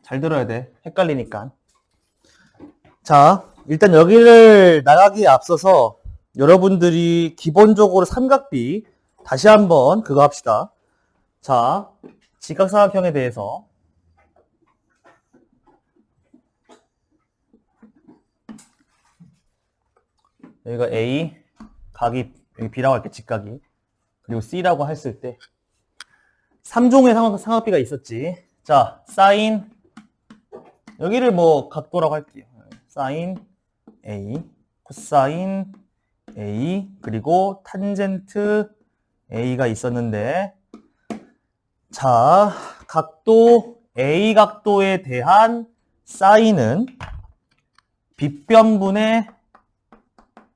잘 들어야 돼. 헷갈리니까. 자, 일단 여기를 나가기에 앞서서 여러분들이 기본적으로 삼각비 다시 한번 그거 합시다. 자, 직각삼각형에 대해서 여기가 A, 각이 여기 B라고 할게, 직각이. 그리고 C라고 했을 때 3종의 삼각비가 있었지. 자, 사인 여기를 뭐 각도라고 할게요. 사인 A, 코사인 A, 그리고 탄젠트 A가 있었는데, 자, 각도 A 각도에 대한 사인은 빗변분의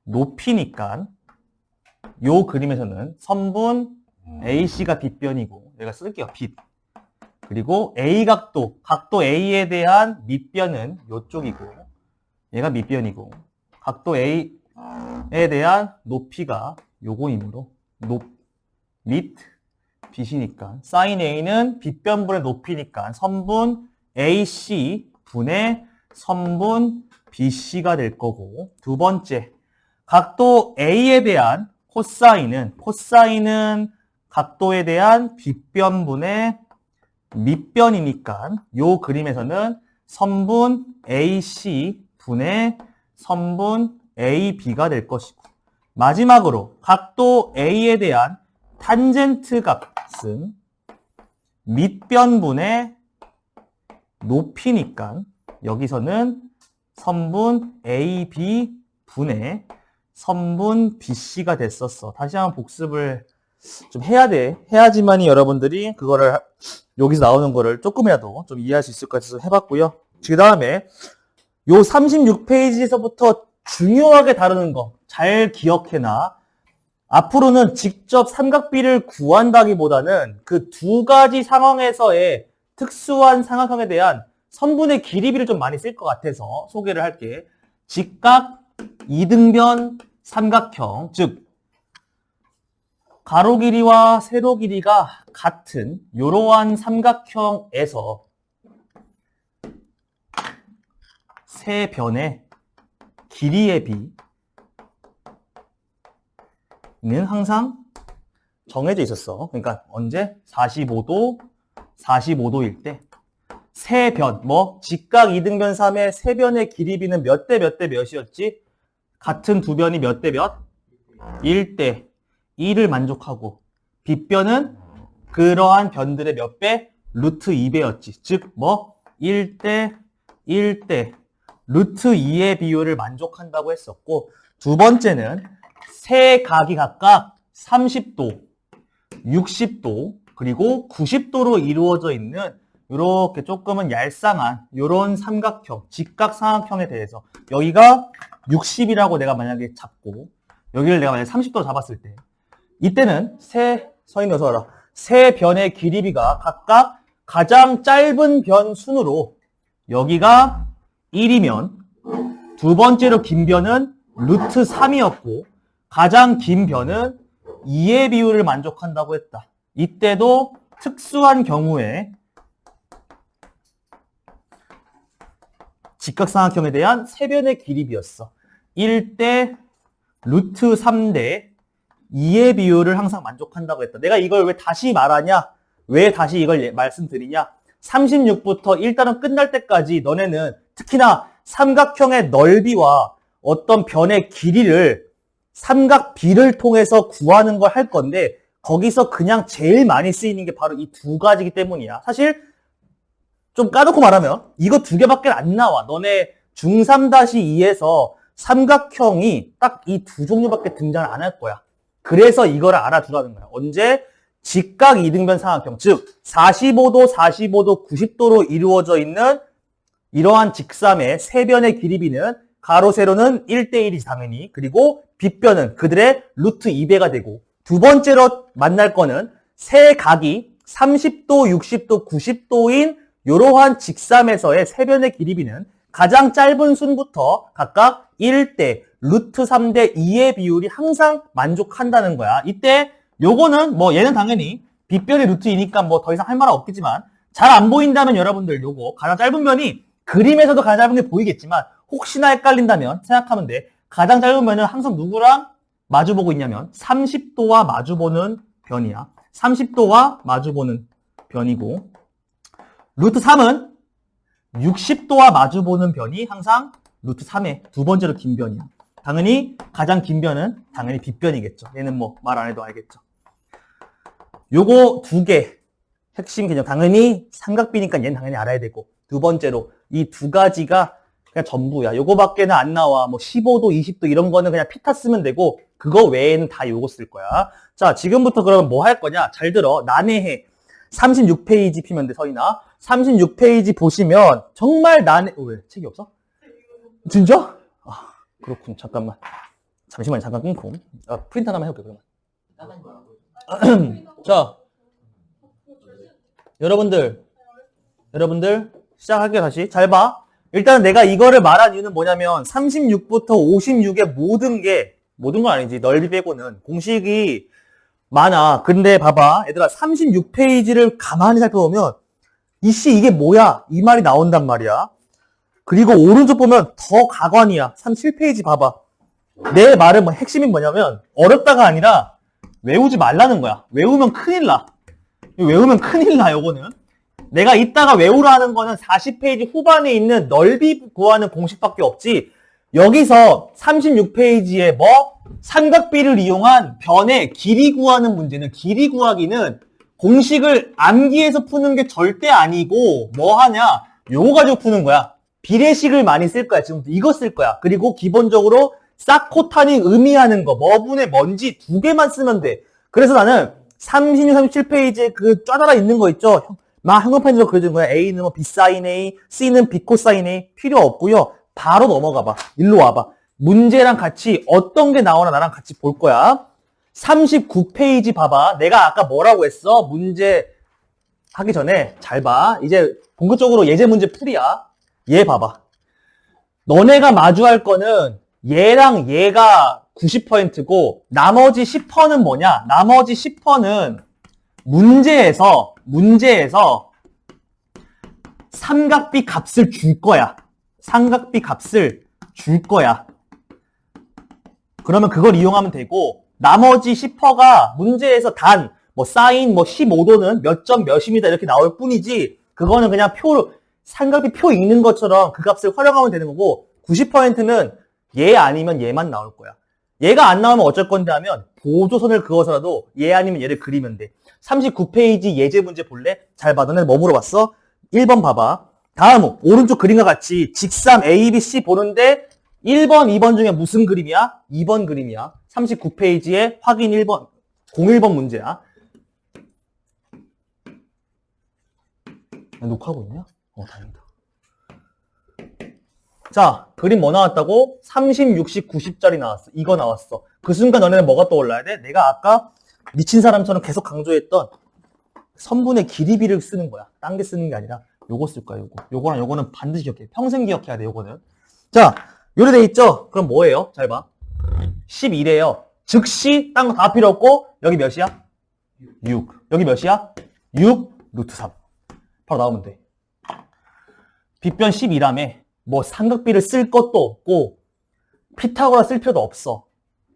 높이니까 요 그림에서는 선분 AC가 빗변이고, 내가 쓸게요. 빗. 그리고 A 각도, 각도 A에 대한 밑변은 요쪽이고, 얘가 밑변이고, 각도 A에 대한 높이가 요거이므로 밑 빗이니까 사인 A는 빗변분의 높이니까 선분 AC 분의 선분 BC가 될 거고, 두 번째, 각도 A에 대한 코사인은 각도에 대한 빗변분의 밑변이니까 요 그림에서는 선분 AC 분의 선분 AB가 될 것이고, 마지막으로 각도 A에 대한 탄젠트 값은 밑변분의 높이니까 여기서는 선분 AB 분의 선분 BC가 됐었어. 다시 한번 복습을 좀 해야 돼. 해야지만이 여러분들이 그거를 여기서 나오는 거를 조금이라도 좀 이해할 수 있을 것 같아서 해봤고요. 그 다음에 요 36페이지에서부터 중요하게 다루는 거 잘 기억해놔. 앞으로는 직접 삼각비를 구한다기보다는 그 두 가지 상황에서의 특수한 삼각형에 대한 선분의 길이비를 좀 많이 쓸 것 같아서 소개를 할게. 직각 이등변 삼각형, 즉 가로 길이와 세로 길이가 같은 이러한 삼각형에서 세 변의 길이의 비는 항상 정해져 있었어. 그러니까 언제? 45도일 때 세 변, 직각 이등변 3의 세 변의 길이비는 몇 대 몇 대 몇이었지? 같은 두 변이 몇 대 몇? 1대 2를 만족하고, 빗변은 그러한 변들의 몇 배? 루트 2배였지. 즉 1대 1대 루트 2의 비율을 만족한다고 했었고, 두 번째는 세 각이 각각 30도, 60도, 그리고 90도로 이루어져 있는 이렇게 조금은 얄쌍한 이런 삼각형, 직각 삼각형에 대해서 여기가 60이라고 내가 만약에 잡고 여기를 내가 만약에 30도 잡았을 때, 이때는 서인 넣어서 세 변의 길이비가 각각 가장 짧은 변 순으로 여기가 1이면 두 번째로 긴 변은 루트 3이었고 가장 긴 변은 2의 비율을 만족한다고 했다. 이때도 특수한 경우에 직각삼각형에 대한 세 변의 길이비였어. 1대 루트 3대 2의 비율을 항상 만족한다고 했다. 내가 이걸 왜 다시 말하냐? 왜 다시 이걸 말씀드리냐? 36부터 일단은 끝날 때까지 너네는 특히나 삼각형의 넓이와 어떤 변의 길이를 삼각비를 통해서 구하는 걸 할 건데, 거기서 그냥 제일 많이 쓰이는 게 바로 이 두 가지이기 때문이야. 사실 좀 까놓고 말하면 이거 두 개밖에 안 나와. 너네 중3-2에서 삼각형이 딱 이 두 종류밖에 등장을 안 할 거야. 그래서 이거를 알아두라는 거야. 언제? 직각 이등변 삼각형, 즉 45도, 90도로 이루어져 있는 이러한 직삼의 세 변의 길이비는 가로, 세로는 1대1이지 당연히. 그리고 빗변은 그들의 루트 2배가 되고, 두 번째로 만날 거는 세 각이 30도, 60도, 90도인 이러한 직삼에서의 세 변의 길이비는 가장 짧은 순부터 각각 1대 루트 3대 2의 비율이 항상 만족한다는 거야. 이때 요거는 얘는 당연히 빗변의 루트 2니까 더 이상 할 말은 없겠지만, 잘 안 보인다면 여러분들 요거 가장 짧은 변이 그림에서도 가장 짧은 게 보이겠지만 혹시나 헷갈린다면 생각하면 돼. 가장 짧은 변은 항상 누구랑 마주보고 있냐면 30도와 마주보는 변이야. 30도와 마주보는 변이고 루트 3은 60도와 마주보는 변이 항상 루트 3의 두 번째로 긴 변이야. 당연히 가장 긴 변은 당연히 빗변이겠죠. 얘는 뭐 말 안 해도 알겠죠. 요거 두 개 핵심 개념 당연히 삼각비니까 얘는 당연히 알아야 되고 두 번째로 이 두 가지가 그냥 전부야. 요거밖에는 안 나와. 뭐 15도, 20도 이런 거는 그냥 피타 쓰면 되고 그거 외에는 다 요거 쓸 거야. 자, 지금부터 그러면 뭐 할 거냐? 잘 들어. 난해해. 36페이지 피면 돼, 서인아. 36페이지 보시면 정말 왜? 책이 없어? 진짜? 아, 그렇군. 잠깐만. 잠시만 잠깐 끊고. 프린트 하나만 해볼게, 그러면. 자, 여러분들 시작할게요, 다시. 잘 봐. 일단 내가 이거를 말한 이유는 뭐냐면 36부터 56의 모든 건 아니지. 넓이 빼고는 공식이 많아. 근데 봐봐. 얘들아 36페이지를 가만히 살펴보면 이씨 이게 뭐야? 이 말이 나온단 말이야. 그리고 오른쪽 보면 더 가관이야. 37페이지 봐봐. 내 말은 뭐 핵심이 뭐냐면 어렵다가 아니라 외우지 말라는 거야. 외우면 큰일 나. 요거는. 내가 이따가 외우라 하는 거는 40페이지 후반에 있는 넓이 구하는 공식밖에 없지. 여기서 36페이지에 삼각비를 이용한 변의 길이 구하는 문제는 길이 구하기는 공식을 암기해서 푸는 게 절대 아니고 뭐 하냐? 요거 가지고 푸는 거야. 비례식을 많이 쓸 거야. 지금부터 이거 쓸 거야. 그리고 기본적으로 사코탄이 의미하는 거, 뭐분의 뭔지 두 개만 쓰면 돼. 그래서 나는 36, 37페이지에 그 쫙달아 있는 거 있죠? 형광펜으로 그려준 거야. A는 뭐 B사인 A, C는 B코사인 A 필요 없고요. 바로 넘어가 봐. 일로 와봐. 문제랑 같이 어떤 게 나오나 나랑 같이 볼 거야. 39페이지 봐봐. 내가 아까 뭐라고 했어? 문제 하기 전에 잘 봐. 이제 본격적으로 예제 문제 풀이야. 얘 봐봐. 너네가 마주할 거는 얘랑 얘가 90%고 나머지 10%는 뭐냐? 나머지 10%는 문제에서 삼각비 값을 줄 거야. 삼각비 값을 줄 거야. 그러면 그걸 이용하면 되고 나머지 10%가 문제에서 단 사인 15도는 몇 점 몇입니다 이렇게 나올 뿐이지 그거는 그냥 삼각비 표 읽는 것처럼 그 값을 활용하면 되는 거고 90%는 얘 아니면 얘만 나올 거야. 얘가 안 나오면 어쩔 건데 하면 보조선을 그어서라도 얘 아니면 얘를 그리면 돼. 39페이지 예제 문제 볼래? 잘 봐. 너네 뭐 물어봤어? 1번 봐봐. 다음 오른쪽 그림과 같이 직삼 A, B, C 보는데 1번, 2번 중에 무슨 그림이야? 2번 그림이야. 39페이지에 확인 1번, 01번 문제야. 녹화하고 있냐? 다행이다. 자, 그림 뭐 나왔다고? 30, 60, 90짜리 나왔어. 이거 나왔어. 그 순간 너네는 뭐가 떠올라야 돼? 내가 아까 미친 사람처럼 계속 강조했던 선분의 길이비를 쓰는 거야. 딴 게 쓰는 게 아니라 요거 쓸 거야, 요거. 요거랑 요거는 반드시 기억해. 평생 기억해야 돼, 요거는. 자, 요래 돼 있죠? 그럼 뭐예요? 잘 봐. 11이에요. 즉시 딴 거 다 필요 없고 여기 몇이야? 6. 여기 몇이야? 6 루트 3. 바로 나오면 돼. 빗변 12라며 삼각비를 쓸 것도 없고 피타고라 쓸 필요도 없어.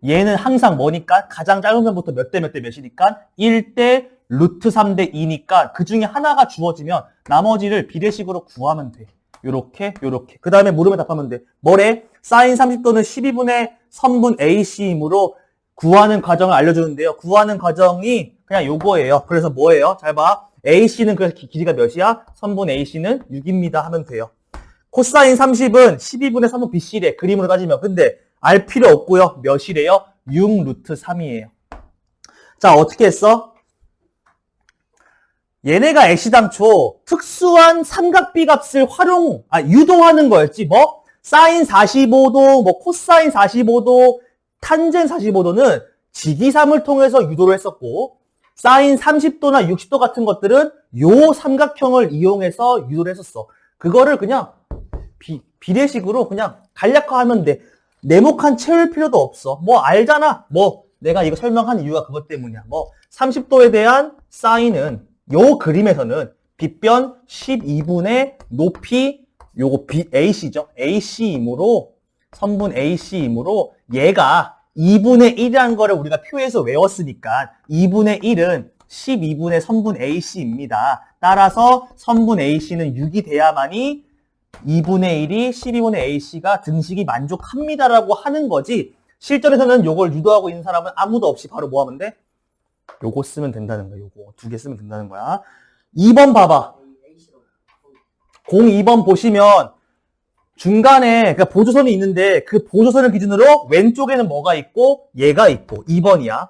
얘는 항상 뭐니까? 가장 짧은 변부터 몇 대 몇 대 몇이니까 1대 루트 3대 2니까 그 중에 하나가 주어지면 나머지를 비례식으로 구하면 돼. 요렇게. 그 다음에 물으면 답하면 돼. 뭐래? 사인 30도는 12분의 선분 AC이므로 구하는 과정을 알려주는데요. 구하는 과정이 그냥 요거예요. 그래서 뭐예요? 잘 봐. AC는 그래서 길이가 몇이야? 선분 AC는 6입니다 하면 돼요. 코사인 30은 12분의 선분 BC래. 그림으로 따지면. 근데 알 필요 없고요. 몇이래요? 6 루트 3이에요. 자, 어떻게 했어? 얘네가 애시당초 특수한 삼각비 값을 유도하는 거였지. 사인 45도, 코사인 45도, 탄젠 45도는 직이삼을 통해서 유도를 했었고, 사인 30도나 60도 같은 것들은 요 삼각형을 이용해서 유도를 했었어. 그거를 그냥 비례식으로 그냥 간략화하면 돼. 네모칸 채울 필요도 없어. 알잖아. 내가 이거 설명한 이유가 그것 때문이야. 30도에 대한 사인은 요 그림에서는 빗변 12분의 높이 요거 AC죠. AC이므로 선분 AC이므로 얘가 2분의 1이라는 거를 우리가 표에서 외웠으니까 2분의 1은 12분의 선분 AC입니다. 따라서 선분 AC는 6이 돼야만이 2분의 1이 12분의 AC가 등식이 만족합니다라고 하는 거지. 실전에서는 요걸 유도하고 있는 사람은 아무도 없이 바로 뭐 하면 돼? 요거 쓰면 된다는 거야. 요거 2개 쓰면 된다는 거야. 2번 봐봐. 02번 보시면 중간에 그러니까 보조선이 있는데 그 보조선을 기준으로 왼쪽에는 뭐가 있고 얘가 있고 2번이야.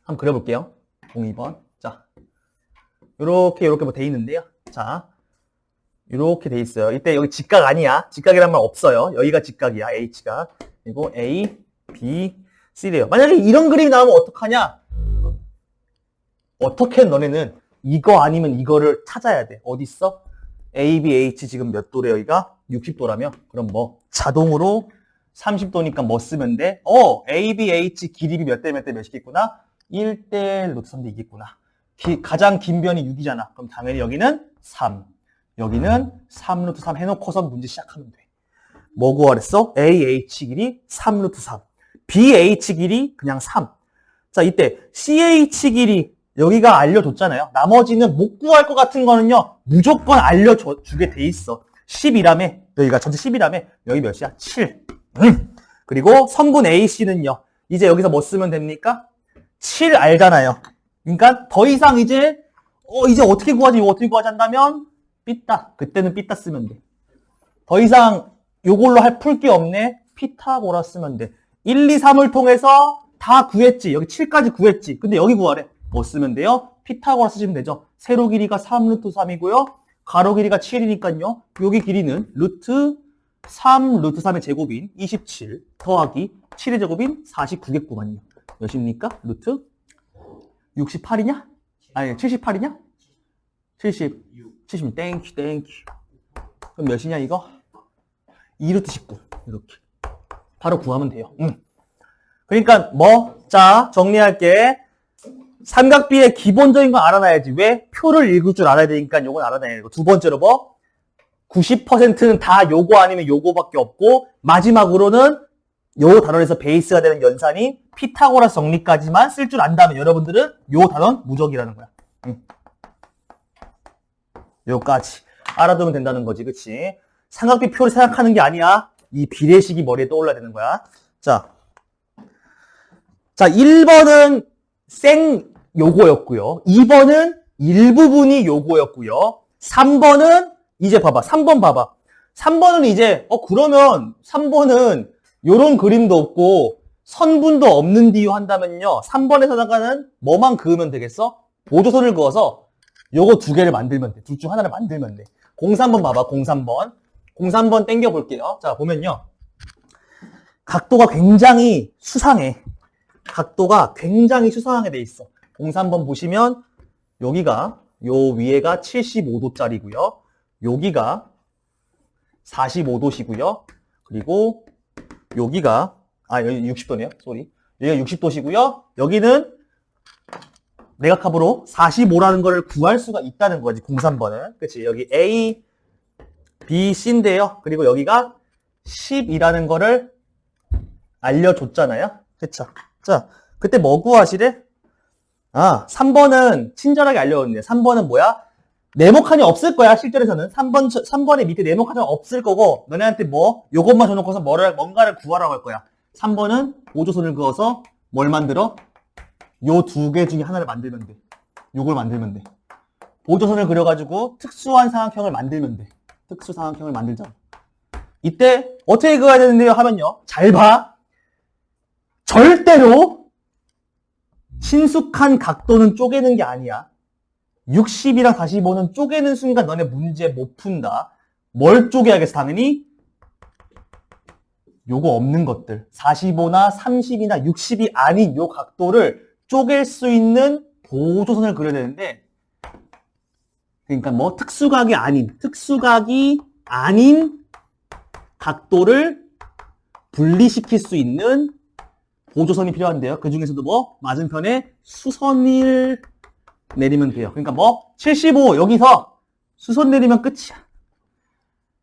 한번 그려볼게요. 02번. 자, 요렇게 뭐 돼 있는데요. 자, 요렇게 돼 있어요. 이때 여기 직각 아니야. 직각이란 말 없어요. 여기가 직각이야. H가. 그리고 A, B, C래요. 만약에 이런 그림이 나오면 어떡하냐? 어떻게 너네는 이거 아니면 이거를 찾아야 돼. 어디 있어? A, B, H 지금 몇 도래 여기가? 60도라며? 그럼 뭐 자동으로 30도니까 뭐 쓰면 돼? A, B, H 길이비 몇 대 몇이겠구나? 1대 루트 3대 이겠구나. 가장 긴 변이 6이잖아. 그럼 당연히 여기는 3. 여기는 3 루트 3 해놓고서 문제 시작하면 돼. 뭐 구하랬어? AH 길이 3 루트 3. BH 길이 그냥 3. 자, 이때 CH 길이 여기가 알려줬잖아요. 나머지는 못 구할 것 같은 거는요. 무조건 알려주게 돼 있어. 10이라며. 여기가 전체 10이라며. 여기 몇이야? 7. 그리고 선분 AC는요. 이제 여기서 뭐 쓰면 됩니까? 7 알잖아요. 그러니까 더 이상 이제 어떻게 구하지? 이거 어떻게 구하지 한다면 삐따. 그때는 삐따 쓰면 돼. 더 이상 요걸로 풀 게 없네. 피타고라 쓰면 돼. 1, 2, 3을 통해서 다 구했지. 여기 7까지 구했지. 근데 여기 구하래. 뭐 쓰면 돼요? 피타고라 쓰시면 되죠. 세로 길이가 3 루트 3이고요. 가로 길이가 7이니까요. 여기 길이는 루트 3 루트 3의 제곱인 27 더하기 7의 제곱인 49겠구만요. 몇입니까? 루트 68이냐? 아니 78이냐? 76 땡큐. 그럼 몇이냐 이거? 2루트 19 이렇게 바로 구하면 돼요. 그러니까 자 정리할게. 삼각비의 기본적인 건 알아놔야지. 왜? 표를 읽을 줄 알아야 되니까 요건 알아놔야 되고. 두 번째로 90%는 다 요거 아니면 요거밖에 없고, 마지막으로는 요 단원에서 베이스가 되는 연산이 피타고라스 정리까지만 쓸 줄 안다면 여러분들은 요 단원 무적이라는 거야. 요까지 알아두면 된다는 거지. 그치? 삼각비 표를 생각하는 게 아니야. 이 비례식이 머리에 떠올라야 되는 거야. 자, 1번은 요거였고요. 2번은 일부분이 요거였고요. 3번은 이제 봐봐. 3번 봐봐. 3번은 이제 그러면 3번은 요런 그림도 없고 선분도 없는디요 한다면요. 3번에서다가는 뭐만 그으면 되겠어? 보조선을 그어서 요거 두 개를 만들면 돼. 둘 중 하나를 만들면 돼. 03번 봐봐. 03번 땡겨 볼게요. 자, 보면요. 각도가 굉장히 수상해. 각도가 굉장히 수상하게 돼 있어. 03번 보시면 여기가 요 위에가 75도짜리고요. 여기가 45도시고요. 그리고 여기가 여기 60도네요. 쏘리. 여기가 60도시고요. 여기는 내각합으로 45라는 거를 구할 수가 있다는 거지. 03번은. 그치? 여기 A, B, C인데요. 그리고 여기가 10이라는 거를 알려줬잖아요. 그쵸? 자, 그때 뭐 구하시래? 3번은 친절하게 알려줬는데 3번은 뭐야? 네모칸이 없을 거야. 실전에서는 3번의 밑에 네모칸이 없을 거고 너네한테 요것만 줘놓고서 뭔가를 구하라고 할 거야. 3번은 보조선을 그어서 뭘 만들어? 요 두 개 중에 하나를 만들면 돼. 요걸 만들면 돼. 보조선을 그려가지고 특수한 삼각형을 만들면 돼. 특수 삼각형을 만들자. 이때 어떻게 그어야 되는데요? 하면요. 잘 봐. 절대로 친숙한 각도는 쪼개는 게 아니야. 60이랑 45는 쪼개는 순간 너네 문제 못 푼다. 뭘 쪼개야겠어? 당연히 요거 없는 것들. 45나 30이나 60이 아닌 요 각도를 쪼갤 수 있는 보조선을 그려야 되는데 그러니까 특수각이 아닌 각도를 분리시킬 수 있는 보조선이 필요한데요. 그 중에서도 맞은편에 수선일 내리면 돼요. 그러니까 뭐 75 여기서 수선 내리면 끝이야.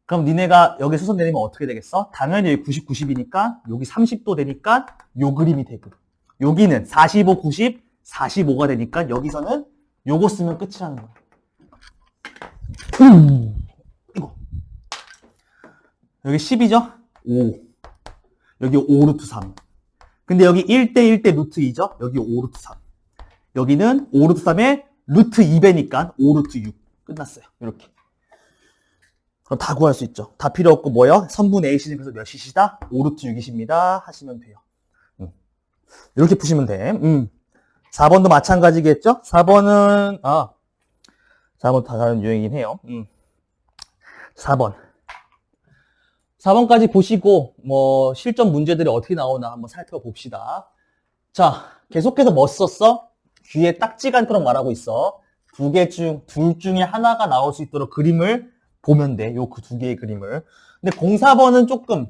그럼 니네가 여기 수선 내리면 어떻게 되겠어? 당연히 여기 90, 90이니까 여기 30도 되니까 요 그림이 되고 여기는 45, 90, 45가 되니까 여기서는 요거 쓰면 끝이라는 거야. 이거 여기 10이죠? 5 여기 5 루트 3 근데 여기 1대 1대 루트 2죠? 여기 5 루트 3 여기는 5 루트 3에 루트 2배니까 5 루트 6 끝났어요. 이렇게 그럼 다 구할 수 있죠. 다 필요 없고 뭐요? 선분 A씨는 그래서 몇 Cc다? 5 루트 6이십니다 하시면 돼요. 이렇게 푸시면 돼. 4번도 마찬가지겠죠? 4번은 4번 다 다른 유형이긴 해요. 4번까지 보시고 뭐 실전 문제들이 어떻게 나오나 한번 살펴봅시다. 자, 계속해서 뭐 썼어? 귀에 딱지가 않도록 말하고 있어. 둘 중에 하나가 나올 수 있도록 그림을 보면 돼. 요 그 두 개의 그림을. 근데 04번은 조금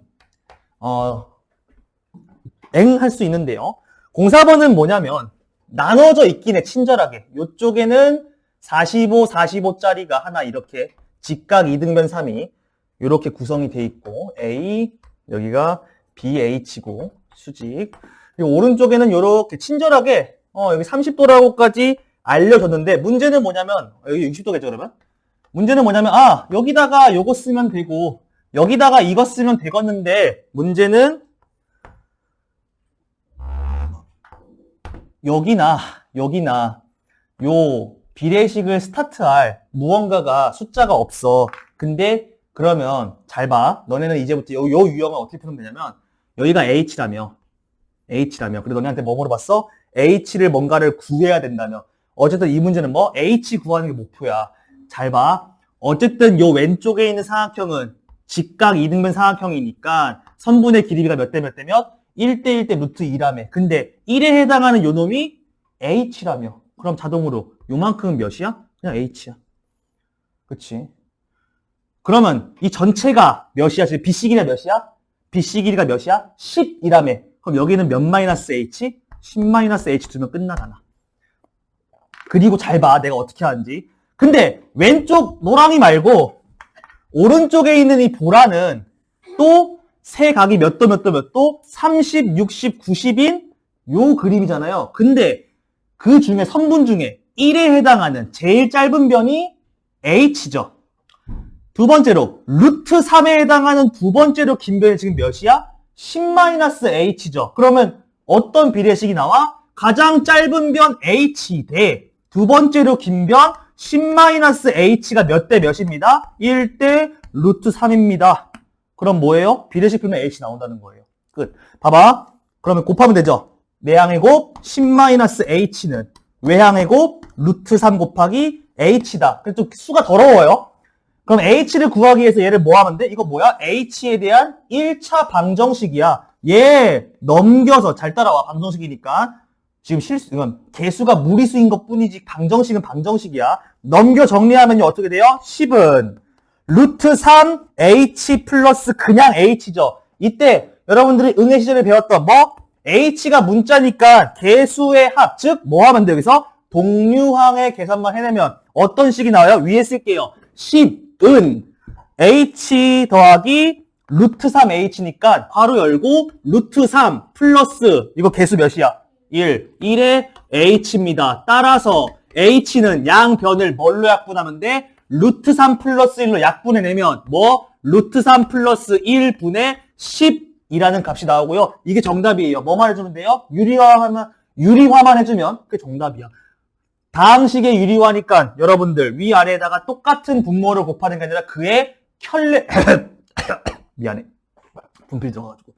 할 수 있는데요. 04번은 뭐냐면 나눠져 있긴 해. 친절하게. 요쪽에는 45, 45짜리가 하나 이렇게 직각 이등변 3이 이렇게 구성이 돼 있고 A, 여기가 BH고 수직. 그리고 오른쪽에는 이렇게 친절하게 여기 30도라고까지 알려줬는데 문제는 뭐냐면 여기 60도겠죠 그러면? 문제는 뭐냐면 여기다가 요거 쓰면 되고 여기다가 이거 쓰면 되겠는데 문제는 여기나 요 비례식을 스타트할 무언가가 숫자가 없어. 근데 그러면 잘 봐. 너네는 이제부터 요 유형을 어떻게 푸면 되냐면 여기가 H라며 그리고 너네한테 뭐 물어봤어? H를 뭔가를 구해야 된다며. 어쨌든 이 문제는 뭐? H 구하는 게 목표야. 잘 봐. 어쨌든 요 왼쪽에 있는 삼각형은 직각 이등변 삼각형이니까 선분의 길이가 몇 대 몇 대면 1대 1대 루트 2라며. 근데 1에 해당하는 요 놈이 H라며. 그럼 자동으로 요만큼은 몇이야? 그냥 H야. 그치? 그러면 이 전체가 몇이야? 지금 BC 길이가 몇이야? BC 길이가 몇이야? 10이라며. 그럼 여기는 몇 마이너스 H? 10 마이너스 H 두면 끝나잖아. 그리고 잘 봐. 내가 어떻게 하는지. 근데 왼쪽 노랑이 말고 오른쪽에 있는 이 보라는 또 세 각이 몇 도 몇 도 몇 도? 30, 60, 90인 요 그림이잖아요. 근데 그 중에 선분 중에 1에 해당하는 제일 짧은 변이 H죠. 두 번째로 루트 3에 해당하는 두 번째로 긴 변이 지금 몇이야? 10-H죠. 그러면 어떤 비례식이 나와? 가장 짧은 변 H 대 두 번째로 긴 변 10-H가 몇 대 몇입니다? 1대 루트 3입니다. 그럼 뭐예요? 비례식 풀면 H 나온다는 거예요. 끝. 봐봐. 그러면 곱하면 되죠? 내항의 곱 10-H는 외항의 곱 루트 3 곱하기 H다. 그래서 좀 수가 더러워요. 그럼 H를 구하기 위해서 얘를 뭐 하면 돼? 이거 뭐야? H에 대한 1차 방정식이야. 얘 넘겨서 잘 따라와. 방정식이니까. 지금 이건 개수가 무리수인 것 뿐이지 방정식은 방정식이야. 넘겨 정리하면요. 어떻게 돼요? 10은 루트 3 H 플러스 그냥 H죠. 이때 여러분들이 응애 시절에 배웠던 뭐? H가 문자니까 개수의 합, 즉 뭐 하면 돼 여기서? 동류항의 계산만 해내면 어떤 식이 나와요? 위에 쓸게요. 10은 H 더하기 루트 3H니까 괄호 열고 루트 3 플러스 이거 개수 몇이야? 1에 H입니다. 따라서 H는 양변을 뭘로 약분하면 돼? 루트 3 플러스 1로 약분해내면 뭐? 루트 3 플러스 1분의 10이라는 값이 나오고요. 이게 정답이에요. 뭐만 해주면 돼요? 유리화만 해주면 그게 정답이야. 다항식의 유리화니까 여러분들 위아래에다가 똑같은 분모를 곱하는 게 아니라 그의 켤레 미안해. 분필 들어가지고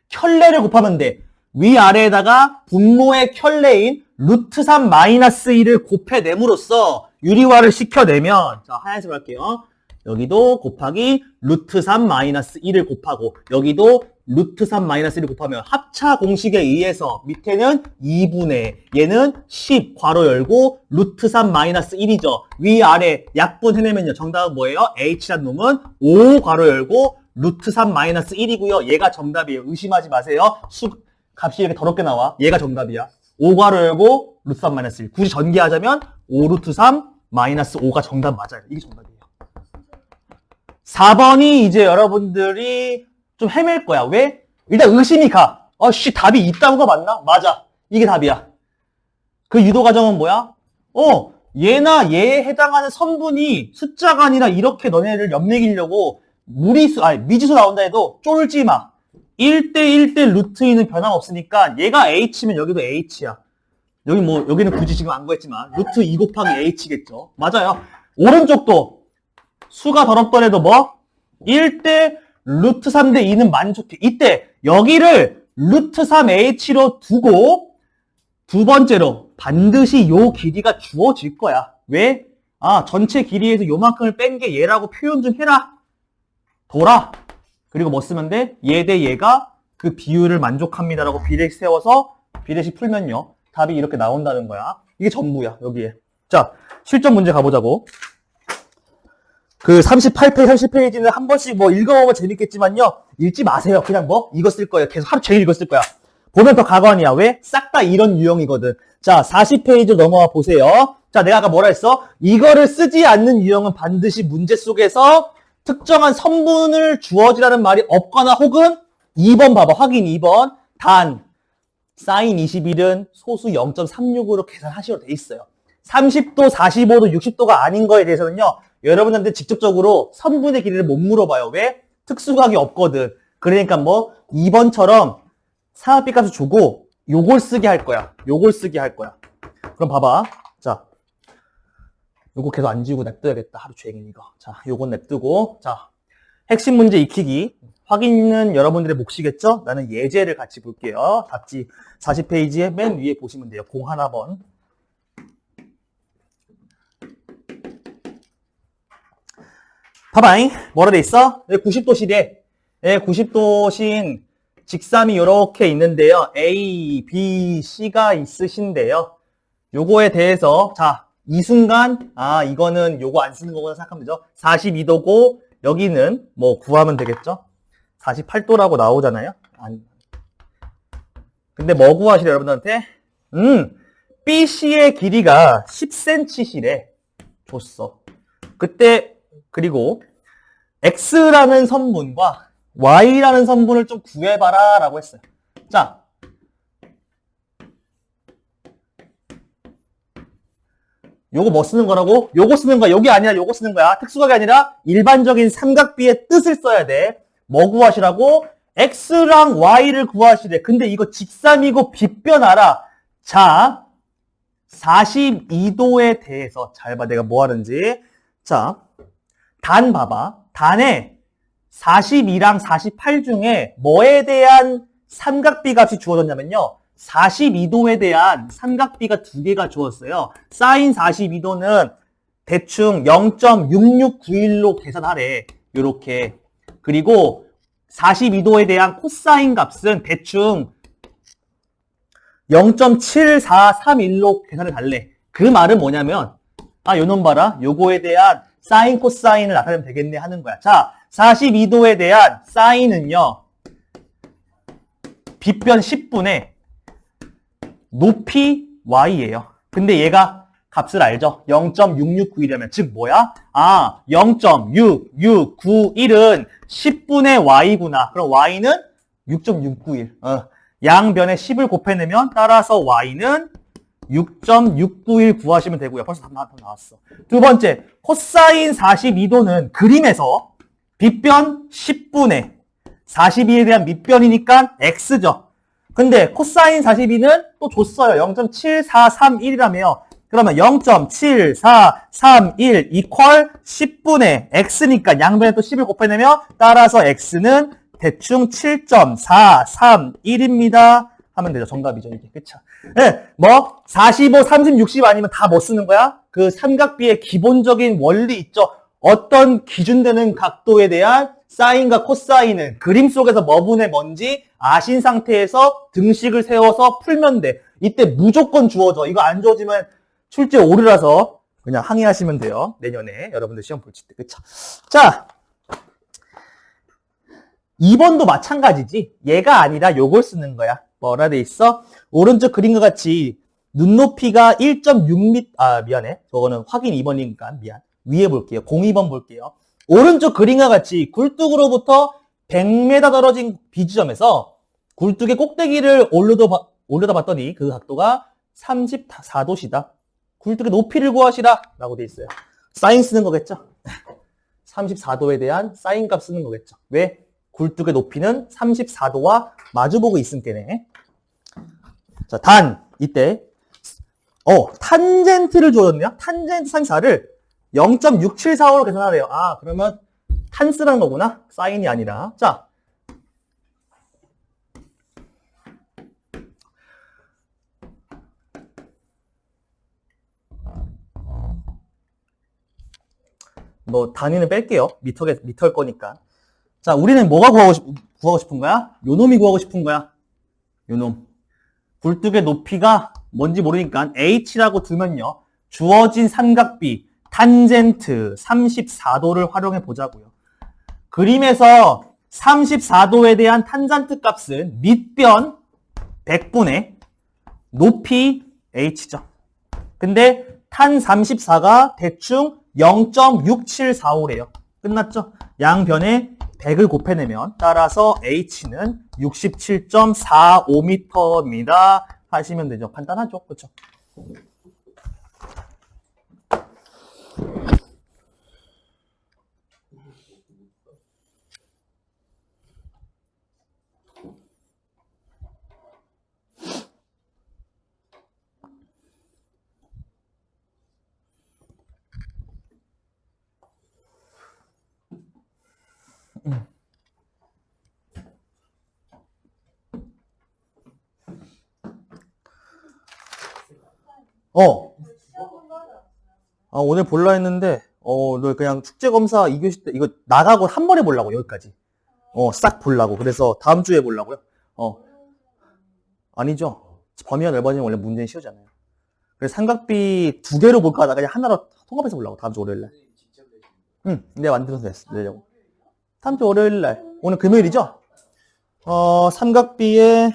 켤레를 곱하면 돼. 위아래에다가 분모의 켤레인 루트 3 마이너스 1을 곱해냄으로써 유리화를 시켜내면 자 하얀색으로 할게요. 여기도 곱하기 루트 3 마이너스 1을 곱하고 여기도 루트 3 마이너스 1을 곱하면 합차 공식에 의해서 밑에는 2분의 얘는 10 괄호 열고 루트 3 마이너스 1이죠. 위아래 약분해내면요. 정답은 뭐예요? H란 놈은 5 괄호 열고 루트 3 마이너스 1이고요. 얘가 정답이에요. 의심하지 마세요. 값이 이렇게 더럽게 나와. 얘가 정답이야. 5 괄호 열고 루트 3 마이너스 1. 굳이 전개하자면 5 루트 3 마이너스 5가 정답 맞아요. 이게 정답이에요. 4번이 이제 여러분들이 좀 헤맬 거야. 왜? 일단 의심이 가. 답이 있다고가 맞나? 맞아. 이게 답이야. 그 유도 과정은 뭐야? 얘나 얘에 해당하는 선분이 숫자가 아니라 이렇게 너네를 엿먹이려고 미지수 나온다 해도 쫄지 마. 1대1대 루트 2는 변함없으니까 얘가 H면 여기도 H야. 여기는 굳이 지금 안 구했지만 루트 2 곱하기 H겠죠. 맞아요. 오른쪽도 수가 더럽더라도 1대 루트 3대 2는 만족해. 이때 여기를 루트 3H로 두고 두 번째로 반드시 요 길이가 주어질 거야. 왜? 전체 길이에서 요만큼을 뺀 게 얘라고 표현 좀 해라. 돌아. 그리고 뭐 쓰면 돼? 얘 대 얘가 그 비율을 만족합니다라고 비례식 세워서 비례식 풀면요. 답이 이렇게 나온다는 거야. 이게 전부야, 여기에. 자, 실전 문제 가보자고. 그 38페이지, 30페이지는 한 번씩 읽어보면 재밌겠지만요. 읽지 마세요. 그냥 이거 쓸 거예요. 계속 하루 종일 이거 쓸 거야. 보면 더 가관이야. 왜? 싹 다 이런 유형이거든. 자, 40페이지로 넘어와 보세요. 자, 내가 아까 뭐라 했어? 이거를 쓰지 않는 유형은 반드시 문제 속에서 특정한 선분을 주어지라는 말이 없거나 혹은 2번 봐봐. 확인 2번. 단, 사인 21은 소수 0.36으로 계산하시로 돼 있어요. 30도, 45도, 60도가 아닌 거에 대해서는요. 여러분한테 직접적으로 선분의 길이를 못 물어봐요. 왜? 특수각이 없거든. 그러니까 2번처럼 사각비 값을 주고 요걸 쓰게 할 거야. 요걸 쓰게 할 거야. 그럼 봐봐. 자, 요거 계속 안 지우고 냅둬야겠다. 하루 종일 이거. 자, 요건 냅두고. 자, 핵심 문제 익히기. 확인은 여러분들의 몫이겠죠? 나는 예제를 같이 볼게요. 답지 40페이지에 맨 위에 보시면 돼요. 01번. 봐봐잉. 뭐라 돼 있어? 90도실에 90도신 직삼이 이렇게 있는데요. A, B, C가 있으신데요. 요거에 대해서 자, 이 순간 이거는 요거 안 쓰는 거구나 생각하면 되죠. 42도고 여기는 구하면 되겠죠. 48도라고 나오잖아요. 근데 뭐 구하시래 여러분들한테? BC의 길이가 10cm시래. 줬어. 그때 그리고 X라는 선분과 Y라는 선분을 좀 구해봐라 라고 했어요. 자, 요거 뭐 쓰는 거라고? 요거 쓰는 거야. 여기 아니라 요거 쓰는 거야. 특수각이 아니라 일반적인 삼각비의 뜻을 써야 돼. 뭐 구하시라고? X랑 Y를 구하시래. 근데 이거 직삼이고 빗변 알아. 자, 42도에 대해서 잘 봐. 내가 뭐 하는지. 자, 단 봐봐. 단에 42랑 48 중에 뭐에 대한 삼각비 값이 주어졌냐면요. 42도에 대한 삼각비가 두 개가 주었어요. 사인 42도는 대충 0.6691로 계산하래. 요렇게. 그리고 42도에 대한 코사인 값은 대충 0.7431로 계산을 달래. 그 말은 뭐냐면 요놈 봐라. 요거에 대한 사인 코사인을 나타내면 되겠네 하는 거야. 자, 42도에 대한 사인은요. 빗변 10분의 높이 y예요. 근데 얘가 값을 알죠? 0.6691이라면 즉 뭐야? 0.6691은 10분의 y구나. 그럼 y는 6.691. 양변에 10을 곱해내면 따라서 y는 6.691 구하시면 되고요. 벌써 답 나왔어. 두 번째, 코사인 42도는 그림에서 빗변 10분의 42에 대한 밑변이니까 x죠. 근데 코사인 42는 또 줬어요. 0.7431이라며요. 그러면 0.7431 이퀄 10분의 x니까 양변에 또 10을 곱해내면 따라서 x는 대충 7.431입니다. 하면 되죠. 정답이죠, 이게. 그쵸? 네, 45, 30, 60 아니면 다 뭐 쓰는 거야? 그 삼각비의 기본적인 원리 있죠? 어떤 기준되는 각도에 대한 사인과 코사인은 그림 속에서 뭐 분의 뭔지 아신 상태에서 등식을 세워서 풀면 돼. 이때 무조건 주어져. 이거 안 주어지면 출제 오류라서 그냥 항의하시면 돼요. 내년에 여러분들 시험 볼 때. 그쵸? 자, 2번도 마찬가지지. 얘가 아니라 요걸 쓰는 거야. 뭐라 돼 있어? 오른쪽 그림과 같이 눈높이가 1.6m, 미안해. 저거는 확인 2번이니까 미안. 위에 볼게요. 02번 볼게요. 오른쪽 그림과 같이 굴뚝으로부터 100m 떨어진 B지점에서 굴뚝의 꼭대기를 올려다 봤더니 그 각도가 34도시다. 굴뚝의 높이를 구하시라 라고 돼 있어요. 사인 쓰는 거겠죠? 34도에 대한 사인 값 쓰는 거겠죠. 왜? 굴뚝의 높이는 34도와 마주보고 있음께네. 자, 이때 탄젠트를 줘줬네요. 탄젠트 34를 0.6745로 계산하래요. 그러면 탄 쓰라는 거구나. 사인이 아니라. 자, 단위는 뺄게요. 미터일 거니까. 자, 우리는 뭐가 구하고 싶은 거야? 요놈이 구하고 싶은 거야. 요놈. 굴뚝의 높이가 뭔지 모르니까 H라고 두면요. 주어진 삼각비 탄젠트 34도를 활용해 보자고요. 그림에서 34도에 대한 탄젠트 값은 밑변 100분의 높이 H죠. 근데 탄 34가 대충 0.6745래요. 끝났죠? 양변에 100을 곱해내면 따라서 H는 67.45m입니다. 하시면 되죠. 간단하죠? 그렇죠? 오늘 볼라 했는데, 너 그냥 축제검사 2교시 때, 이거 나가고 한 번에 보려고, 여기까지. 싹 보려고. 그래서 다음 주에 보려고요. 아니죠. 범위가 넓어지면 원래 문제는 쉬우잖아요. 그래서 삼각비 2개로 볼까 하다가 그냥 하나로 통합해서 보려고, 다음 주 월요일날. 내가 만들어서 내려고. 다음 주 월요일날. 오늘 금요일이죠? 삼각비의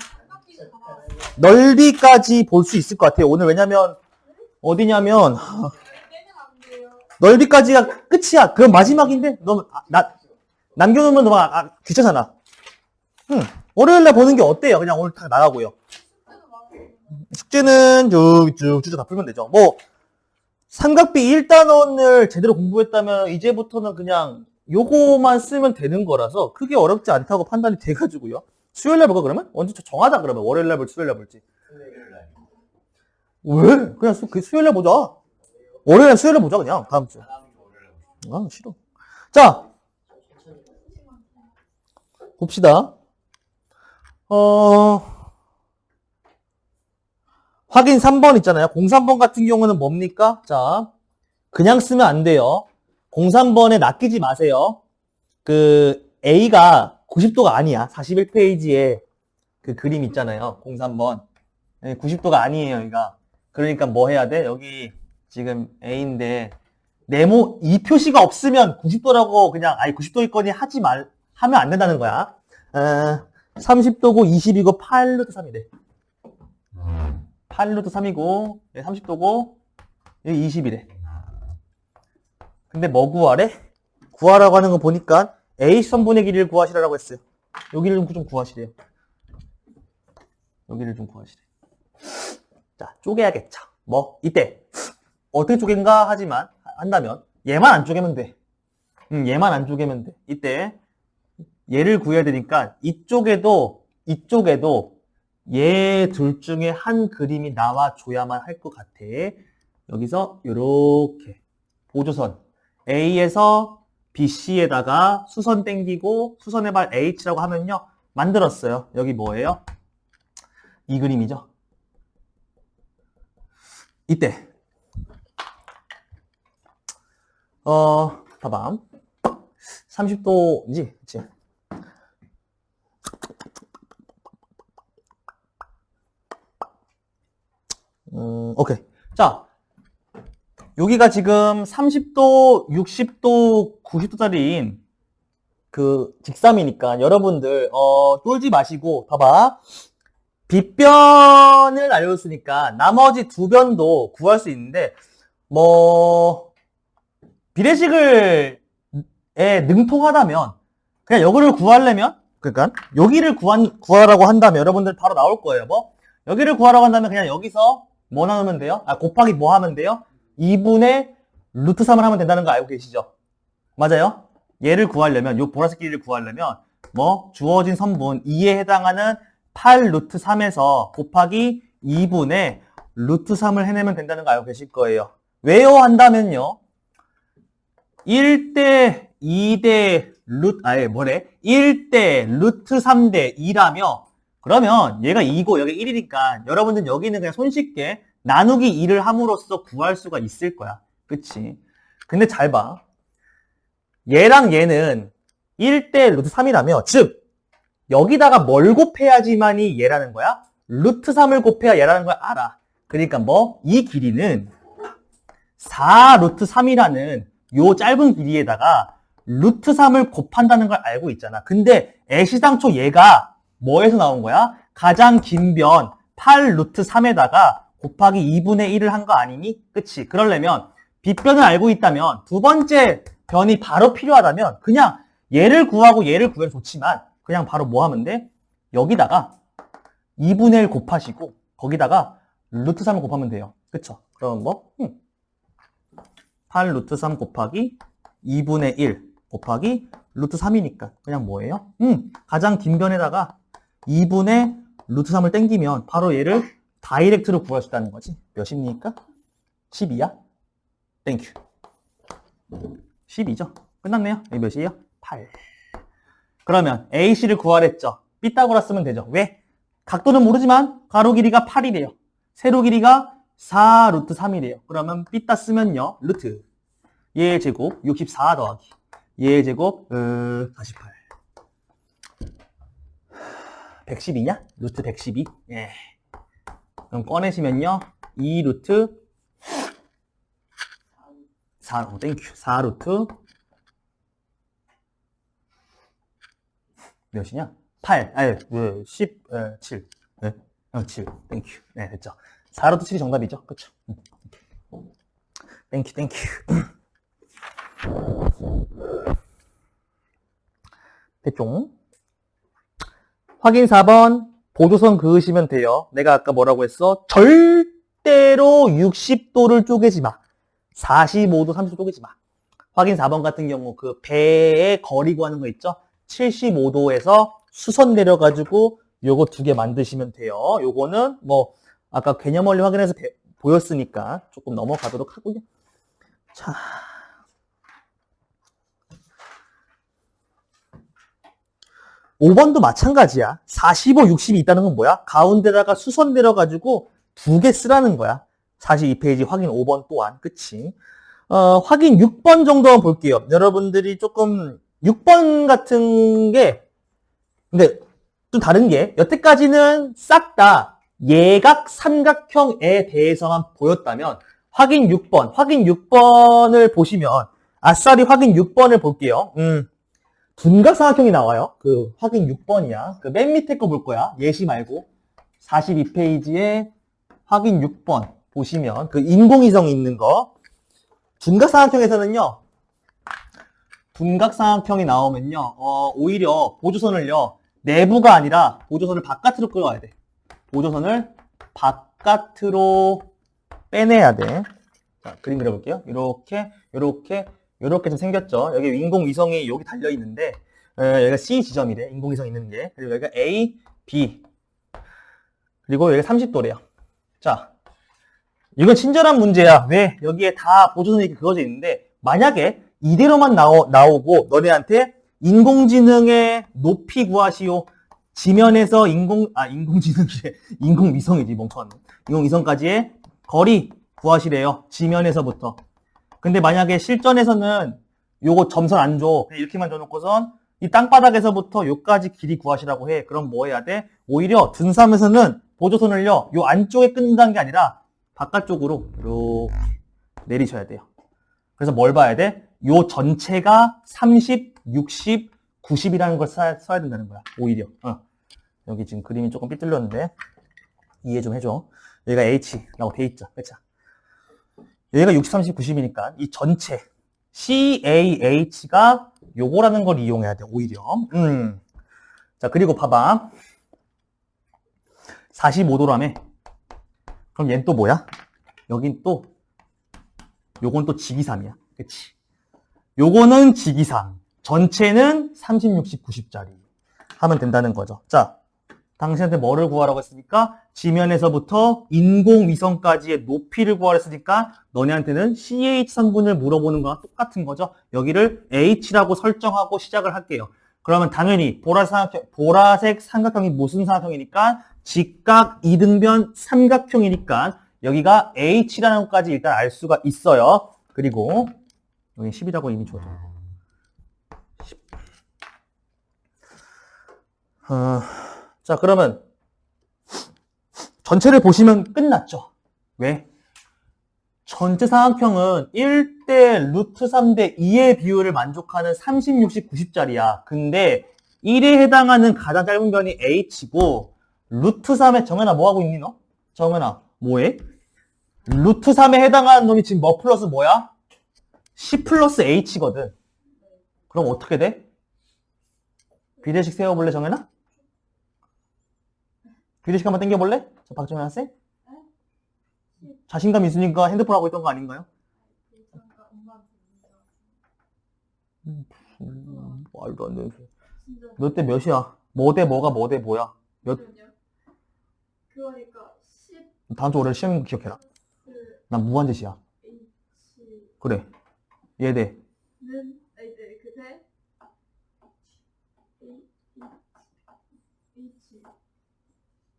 넓이까지 볼 수 있을 것 같아요. 오늘 왜냐면, 어디냐면, 넓이까지가 끝이야. 그럼 마지막인데? 남겨놓으면 너무 귀찮잖아. 월요일날 보는 게 어때요? 그냥 오늘 다 나가고요. 숙제는 쭉 다 풀면 되죠. 삼각비 1단원을 제대로 공부했다면 이제부터는 그냥 요거만 쓰면 되는 거라서 크게 어렵지 않다고 판단이 돼가지고요. 수요일날 볼까 그러면? 언제 정하자 그러면. 월요일날 볼지 수요일날 볼지. 왜? 그냥 수요일날 보자. 월요일날 수요일날 보자 그냥 다음 주. 싫어. 자, 봅시다. 확인 3번 있잖아요. 03번 같은 경우는 뭡니까? 자, 그냥 쓰면 안 돼요. 03번에 낚이지 마세요. A가 90도가 아니야. 41페이지에 그 그림 있잖아요. 03번. 90도가 아니에요, 여기가. 그러니까 뭐 해야 돼? 여기 지금 A인데, 이 표시가 없으면 90도라고 그냥, 90도일 거니 하면 안 된다는 거야. 30도고 20이고 8루트 3이래. 8루트 3이고, 30도고, 여기 20이래. 근데 뭐 구하래? 구하라고 하는 거 보니까 A선분의 길이를 구하시라고 했어요. 여기를 좀 구하시래요. 여기를 좀 구하시래. 자, 쪼개야겠죠. 이때 어떻게 쪼갠가 하지만 한다면 얘만 안 쪼개면 돼. 얘만 안 쪼개면 돼. 이때 얘를 구해야 되니까 이쪽에도 얘 둘 중에 한 그림이 나와줘야만 할 것 같아. 여기서 요렇게 보조선 A에서 BC에다가 수선 땡기고 수선의 발 H라고 하면요. 만들었어요. 여기 뭐예요? 이 그림이죠. 이때 봐봐. 30도인지 그치? 오케이. 자, 여기가 지금 30도, 60도, 90도짜리인 그 직삼이니까 여러분들 쫄지 마시고 봐봐. 빗변을 알려줬으니까 나머지 두 변도 구할 수 있는데 뭐 비례식을 능통하다면 그냥 여기를 구하려면 그러니까 여기를 구하라고 한다면 여러분들 바로 나올 거예요. 뭐 여기를 구하라고 한다면 그냥 여기서 뭐 나누면 돼요? 곱하기 뭐 하면 돼요? 2분의 루트 3을 하면 된다는 거 알고 계시죠? 맞아요? 얘를 구하려면 요 보라색 길이를 구하려면 뭐 주어진 선분 2에 해당하는 8 루트 3에서 곱하기 2분의 루트 3을 해내면 된다는 거 알고 계실 거예요. 왜요? 한다면요. 1대 2대 1대 루트 3대 2라며 그러면 얘가 2고 여기 1이니까 여러분들 여기는 그냥 손쉽게 나누기 2를 함으로써 구할 수가 있을 거야. 그치? 근데 잘 봐. 얘랑 얘는 1대 루트 3이라며 즉 여기다가 뭘 곱해야지만이 얘라는 거야? 루트 3을 곱해야 얘라는 걸 알아. 그러니까 뭐 이 길이는 4 루트 3이라는 요 짧은 길이에다가 루트 3을 곱한다는 걸 알고 있잖아. 근데 애시당초 얘가 뭐에서 나온 거야? 가장 긴 변 8 루트 3에다가 곱하기 2분의 1을 한 거 아니니? 그치? 그러려면 빗변을 알고 있다면 두 번째 변이 바로 필요하다면 그냥 얘를 구하고 얘를 구해도 좋지만 그냥 바로 뭐 하면 돼? 여기다가 2분의 1 곱하시고 거기다가 루트 3을 곱하면 돼요. 그쵸? 그럼 뭐? 8 루트 3 곱하기 2분의 1 곱하기 루트 3이니까 그냥 뭐예요? 가장 긴 변에다가 2분의 루트 3을 땡기면 바로 얘를 다이렉트로 구할 수 있다는 거지. 몇입니까? 12야? 땡큐. 12죠? 끝났네요. 이게 몇이에요? 8. 그러면 AC를 구하랬죠. 피타고라 쓰면 되죠. 왜? 각도는 모르지만 가로 길이가 8이래요. 세로 길이가 4 루트 3이래요. 그러면 피타 쓰면요. 루트 얘의 제곱 64 더하기 얘의 제곱 48 112냐? 루트 112? 예. 그럼 꺼내시면요. 2 루트 4, 땡큐. 4 루트 몇이냐? 8, 17. 네? 7. 땡큐. 네, 됐죠. 4 루트 7이 정답이죠. 그쵸? 땡큐, 땡큐. 됐죠? 확인 4번. 보조선 그으시면 돼요. 내가 아까 뭐라고 했어? 절대로 60도를 쪼개지 마. 45도, 30도 쪼개지 마. 확인 4번 같은 경우 그 배의 거리 구하는 거 있죠? 75도에서 수선 내려가지고 요거 두 개 만드시면 돼요. 요거는 뭐 아까 개념 원리 확인해서 보였으니까 조금 넘어가도록 하고요. 자. 5번도 마찬가지야. 45, 60이 있다는 건 뭐야? 가운데다가 수선 내려가지고 두 개 쓰라는 거야. 42페이지 확인 5번 또한. 그치? 확인 6번 정도 볼게요. 여러분들이 조금 6번 같은 게 근데 좀 다른 게 여태까지는 싹 다 예각 삼각형에 대해서만 보였다면 확인 6번을 보시면 아싸리 확인 6번을 볼게요. 둔각삼각형이 나와요. 그 확인 6번이야. 그 맨 밑에 거 볼 거야. 예시 말고 42페이지에 확인 6번 보시면 그 인공위성 있는 거 둔각삼각형에서는요. 둔각삼각형이 나오면요. 오히려 보조선을요. 내부가 아니라 보조선을 바깥으로 끌어와야 돼. 보조선을 바깥으로 빼내야 돼. 자, 그림 그려볼게요. 이렇게 좀 생겼죠. 여기 인공위성이 여기 달려있는데, 여기가 C 지점이래. 인공위성 있는 게. 그리고 여기가 A, B. 그리고 여기가 30도래요. 자, 이건 친절한 문제야. 왜? 여기에 다 보조선이 이렇게 그어져 있는데, 만약에 이대로만 나오고, 너네한테 인공지능의 높이 구하시오. 지면에서 인공위성이지, 멍청한 놈. 인공위성까지의 거리 구하시래요. 지면에서부터. 근데 만약에 실전에서는 요거 점선 안 줘. 그냥 이렇게만 줘놓고선 이 땅바닥에서부터 요까지 길이 구하시라고 해. 그럼 뭐 해야 돼? 오히려 둔삼에서는 보조선을요. 요 안쪽에 끊는다는 게 아니라 바깥쪽으로 이렇게 내리셔야 돼요. 그래서 뭘 봐야 돼? 요 전체가 30, 60, 90이라는 걸 써야 된다는 거야. 오히려. 여기 지금 그림이 조금 삐뚤렸는데 이해 좀 해줘. 여기가 H라고 돼 있죠. 그쵸? 여기가 60, 30, 90이니까 이 전체 CAH가 요거라는 걸 이용해야 돼, 오히려. 자, 그리고 봐봐. 45도라며. 그럼 얘는 또 뭐야? 여긴 또, 요건 또 직이삼이야. 그치? 요거는 직이삼. 전체는 30, 60, 90짜리. 하면 된다는 거죠. 자, 당신한테 뭐를 구하라고 했으니까? 지면에서부터 인공위성까지의 높이를 구하라 했으니까 너네한테는 CH 성분을 물어보는 거랑 똑같은 거죠. 여기를 H라고 설정하고 시작을 할게요. 그러면 당연히 보라색 삼각형이 무슨 삼각형이니까 직각 이등변 삼각형이니까 여기가 H라는 것까지 일단 알 수가 있어요. 그리고 여기 10이라고 이미 줘줘. 10. 자, 그러면 전체를 보시면 끝났죠. 왜? 전체 삼각형은 1대 루트 3대 2의 비율을 만족하는 30, 60, 90짜리야. 근데 1에 해당하는 가장 짧은 변이 H고 루트 3에 정현아 뭐하고 있니 너? 정현아 뭐해? 루트 3에 해당하는 놈이 지금 뭐 플러스 뭐야? 10 플러스 H거든. 그럼 어떻게 돼? 비례식 세워볼래 정현아? 비례식 한번 땡겨볼래? 자, 박정현 학생? 자신감 있으니까 핸드폰 하고 있던 거 아닌가요? 말도 안 되는 소리. 몇 대 몇이야? 뭐 대 뭐가 뭐 대 뭐야? 몇? 그러니까 10. 다음 주 월요일 시험 기억해라. 난 무한대시야. 그래. 얘 대. 는 그대 H.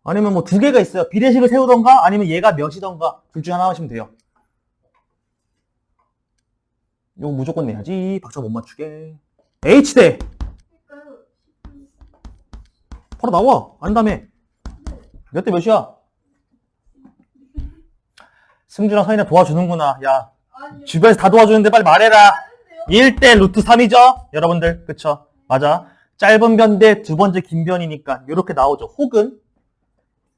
아니면 뭐 두 개가 있어요. 비례식을 세우던가 아니면 얘가 몇이던가 둘 중 하나 하시면 돼요. 이거 무조건 내야지. 박자 못 맞추게. H대. 그러니까요. 바로 나와. 안다며. 몇 대 몇이야? 승주랑 서인아 도와주는구나. 야, 아니요. 주변에서 다 도와주는데 빨리 말해라. 아는데요? 1대 루트 3이죠? 여러분들. 그쵸? 맞아. 짧은 변 대 두 번째 긴 변이니까 이렇게 나오죠. 혹은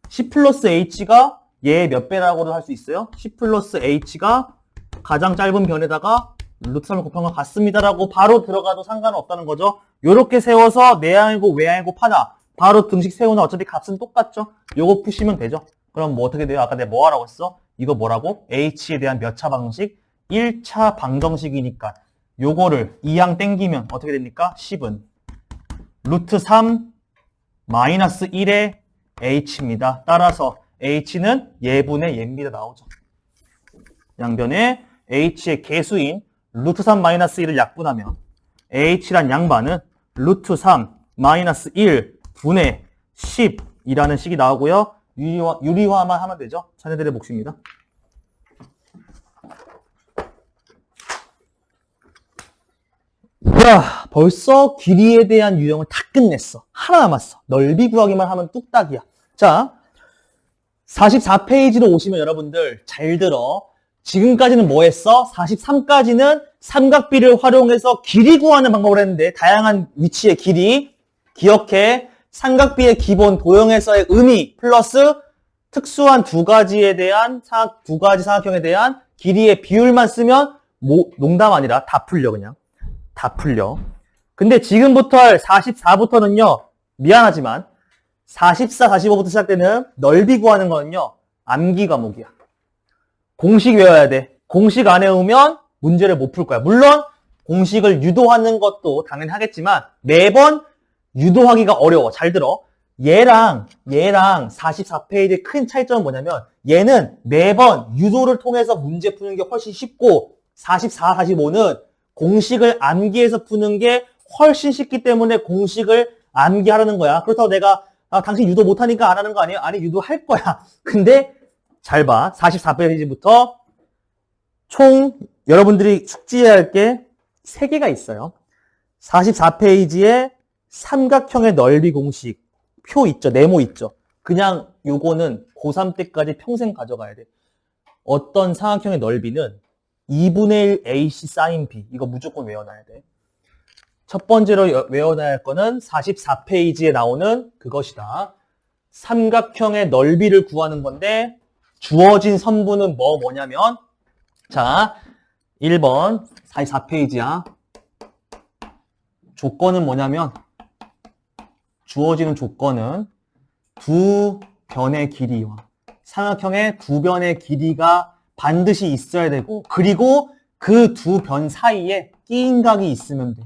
10 플러스 H가 얘 몇 배라고도 할 수 있어요. 10 플러스 H가 가장 짧은 변에다가 루트 3을 곱한 것 같습니다라고 바로 들어가도 상관은 없다는 거죠. 요렇게 세워서 내항이고 외항이고 파나 바로 등식 세우나 어차피 값은 똑같죠. 요거 푸시면 되죠. 그럼 뭐 어떻게 돼요? 아까 내가 뭐 하라고 했어? 이거 뭐라고? H에 대한 몇 차 방정식? 1차 방정식이니까 요거를 2항 땡기면 어떻게 됩니까? 10은 루트 3 마이너스 1의 H입니다. 따라서 H는 예분의 예입니다. 나오죠. 양변에 H의 개수인 루트 3 마이너스 1을 약분하면 H란 양반은 루트 3 마이너스 1 분의 10이라는 식이 나오고요. 유리화만 하면 되죠. 자네들의 몫입니다. 야, 벌써 길이에 대한 유형을 다 끝냈어. 하나 남았어. 넓이 구하기만 하면 뚝딱이야. 자, 44페이지로 오시면 여러분들 잘 들어. 지금까지는 뭐 했어? 43까지는 삼각비를 활용해서 길이 구하는 방법을 했는데 다양한 위치의 길이 기억해. 삼각비의 기본 도형에서의 의미 플러스 특수한 두 가지 삼각형에 대한 길이의 비율만 쓰면 농담 아니라 다 풀려 그냥. 다 풀려. 근데 지금부터 할 44부터는요. 미안하지만 44, 45부터 시작되는 넓이 구하는 거는요. 암기 과목이야. 공식 외워야 돼. 공식 안 외우면 문제를 못 풀 거야. 물론 공식을 유도하는 것도 당연히 하겠지만 매번 유도하기가 어려워. 잘 들어. 얘랑 44페이지의 큰 차이점은 뭐냐면 얘는 매번 유도를 통해서 문제 푸는 게 훨씬 쉽고 44, 45는 공식을 암기해서 푸는 게 훨씬 쉽기 때문에 공식을 암기하라는 거야. 그렇다고 내가 당신 유도 못하니까 안 하는 거 아니에요? 아니 유도할 거야. 근데 잘 봐. 44페이지부터 총 여러분들이 숙지해야 할 게 3개가 있어요. 44페이지에 삼각형의 넓이 공식 표 있죠. 네모 있죠. 그냥 요거는 고3 때까지 평생 가져가야 돼. 어떤 삼각형의 넓이는 2분의 1 AC sin B. 이거 무조건 외워놔야 돼. 첫 번째로 외워놔야 할 거는 44페이지에 나오는 그것이다. 삼각형의 넓이를 구하는 건데 주어진 선분은 뭐냐면 자 1번 44페이지야. 조건은 뭐냐면 주어지는 조건은 두 변의 길이와 삼각형의 두 변의 길이가 반드시 있어야 되고 그리고 그 두 변 사이에 끼인 각이 있으면 돼.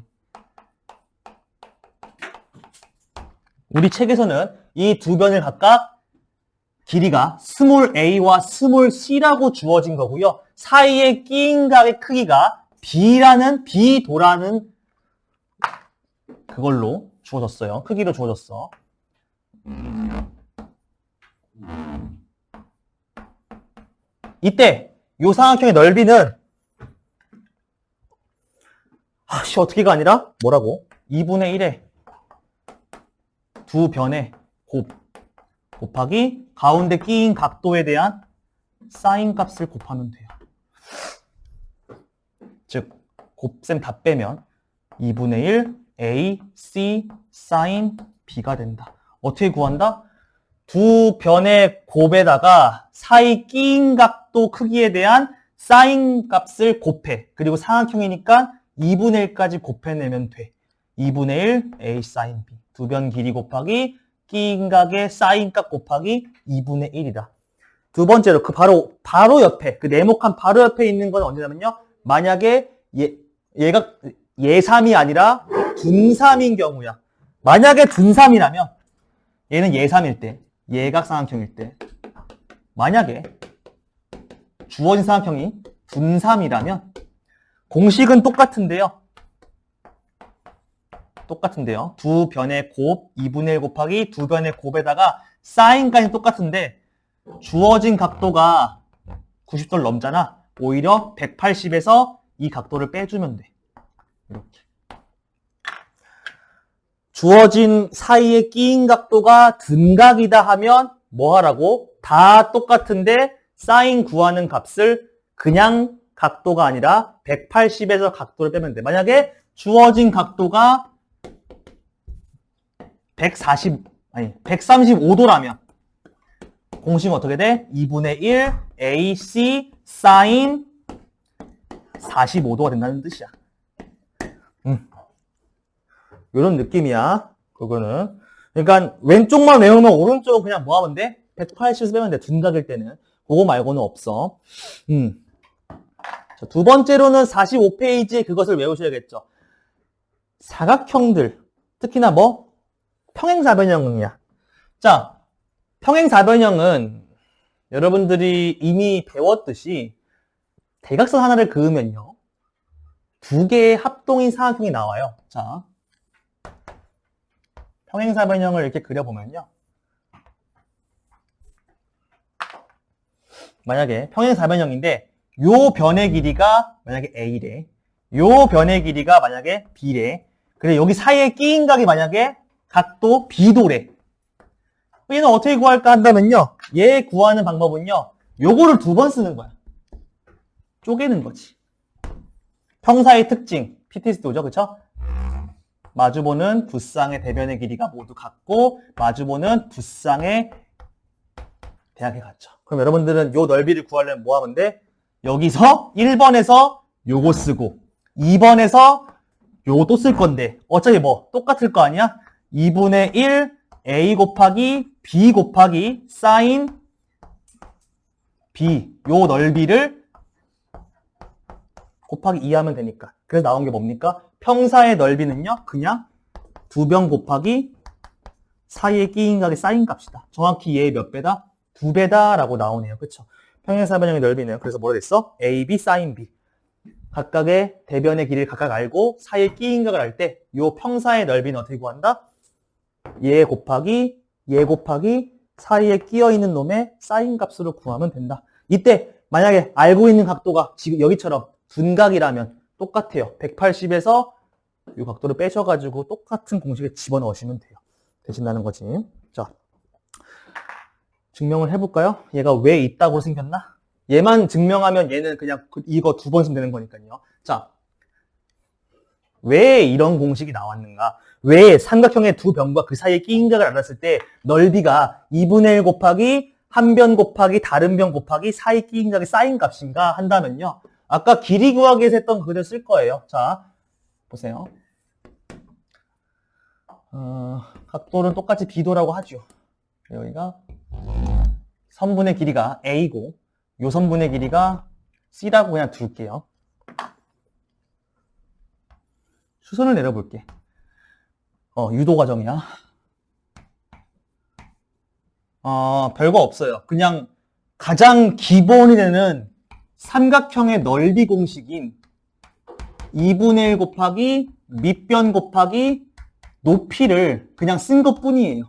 우리 책에서는 이 두 변을 각각 길이가 스몰 a와 스몰 c라고 주어진 거고요. 사이에 끼인 각의 크기가 b도라는 그걸로 주어졌어요. 크기로 주어졌어. 이때 요 삼각형의 넓이는 어떻게가 아니라 뭐라고? 2분의 1에 두 변의 곱하기 가운데 끼인 각도에 대한 사인 값을 곱하면 돼요. 즉 곱셈 다 빼면 2분의 1 a, c, 사인 b가 된다. 어떻게 구한다? 두 변의 곱에다가 사이 끼인 각도 크기에 대한 사인 값을 곱해. 그리고 삼각형이니까 2분의 1까지 곱해내면 돼. 2분의 1 a 사인 b. 두 변 길이 곱하기 끼인 각의 사인 값 곱하기 2분의 1이다. 두 번째로 그 바로 옆에 그 네모칸 바로 옆에 있는 건 언제냐면요. 만약에 얘가 예3이 아니라 둔3인 경우야. 만약에 둔3이라면 얘는 예3일 때, 예각삼각형일 때 만약에 주어진 삼각형이 둔3이라면 공식은 똑같은데요. 두 변의 곱 2분의 1 곱하기 두 변의 곱에다가 사인까지 똑같은데 주어진 각도가 90도를 넘잖아. 오히려 180에서 이 각도를 빼주면 돼. 이렇게. 주어진 사이에 끼인 각도가 둔각이다 하면 뭐 하라고? 다 똑같은데 사인 구하는 값을 그냥 각도가 아니라 180에서 각도를 빼면 돼. 만약에 주어진 각도가 135도라면 공식은 어떻게 돼? 2분의 1 AC 사인 45도가 된다는 뜻이야. 이런 느낌이야. 그거는. 그러니까 왼쪽만 외우면 오른쪽은 그냥 뭐 하면 돼? 180에서 빼면 돼. 둔각일 때는. 그거 말고는 없어. 자, 두 번째로는 45페이지에 그것을 외우셔야겠죠. 사각형들. 특히나 뭐? 평행사변형이야. 자, 평행사변형은 여러분들이 이미 배웠듯이 대각선 하나를 그으면요. 두 개의 합동인 사각형이 나와요. 자, 평행사변형을 이렇게 그려보면요. 만약에 평행사변형인데 요 변의 길이가 만약에 A래. 요 변의 길이가 만약에 B래. 그래 여기 사이에 끼인 각이 만약에 각도 B도래. 얘는 어떻게 구할까 한다면요. 얘 구하는 방법은요. 요거를 두 번 쓰는 거야. 쪼개는 거지. 평사의 특징. PTSD죠. 그쵸? 마주보는 두 쌍의 대변의 길이가 모두 같고 마주보는 두 쌍의 대각이 같죠. 그럼 여러분들은 요 넓이를 구하려면 뭐 하면 돼? 여기서 1번에서 요거 쓰고 2번에서 요거 또 쓸 건데 어차피 뭐 똑같을 거 아니야? 2분의 1 A 곱하기 B 곱하기 사인 B 요 넓이를 곱하기 2 하면 되니까. 그래서 나온 게 뭡니까? 평사의 넓이는요. 그냥 두 변 곱하기 사이에 끼인 각의 사인 값이다. 정확히 얘의 몇 배다? 2배다 라고 나오네요. 그쵸? 평행사변형의 넓이는 그래서 뭐라 됐어? AB 사인 B. 각각의 대변의 길이를 각각 알고 사이에 끼인 각을 알 때 요 평사의 넓이는 어떻게 구한다? 얘 곱하기 사이에 끼어 있는 놈의 사인 값으로 구하면 된다. 이때 만약에 알고 있는 각도가 지금 여기처럼 둔각이라면 똑같아요. 180에서 이 각도를 빼셔가지고 똑같은 공식에 집어넣으시면 돼요. 되신다는 거지. 자, 증명을 해볼까요? 얘가 왜 있다고 생겼나? 얘만 증명하면 얘는 그냥 이거 두 번 쓰면 되는 거니까요. 자, 왜 이런 공식이 나왔는가? 왜 삼각형의 두 변과 그 사이의 끼인각을 알았을 때 넓이가 2분의 1 곱하기 한 변 곱하기 다른 변 곱하기 사이 끼인각의 사인 값인가 한다면요. 아까 길이 구하기 위해서 했던 그대로 쓸 거예요. 자, 보세요. 각도는 똑같이 B도라고 하죠. 여기가 선분의 길이가 A고 요 선분의 길이가 C라고 그냥 둘게요. 수선을 내려볼게. 유도 과정이야. 별거 없어요. 그냥 가장 기본이 되는 삼각형의 넓이 공식인 2분의 1 곱하기 밑변 곱하기 높이를 그냥 쓴 것 뿐이에요.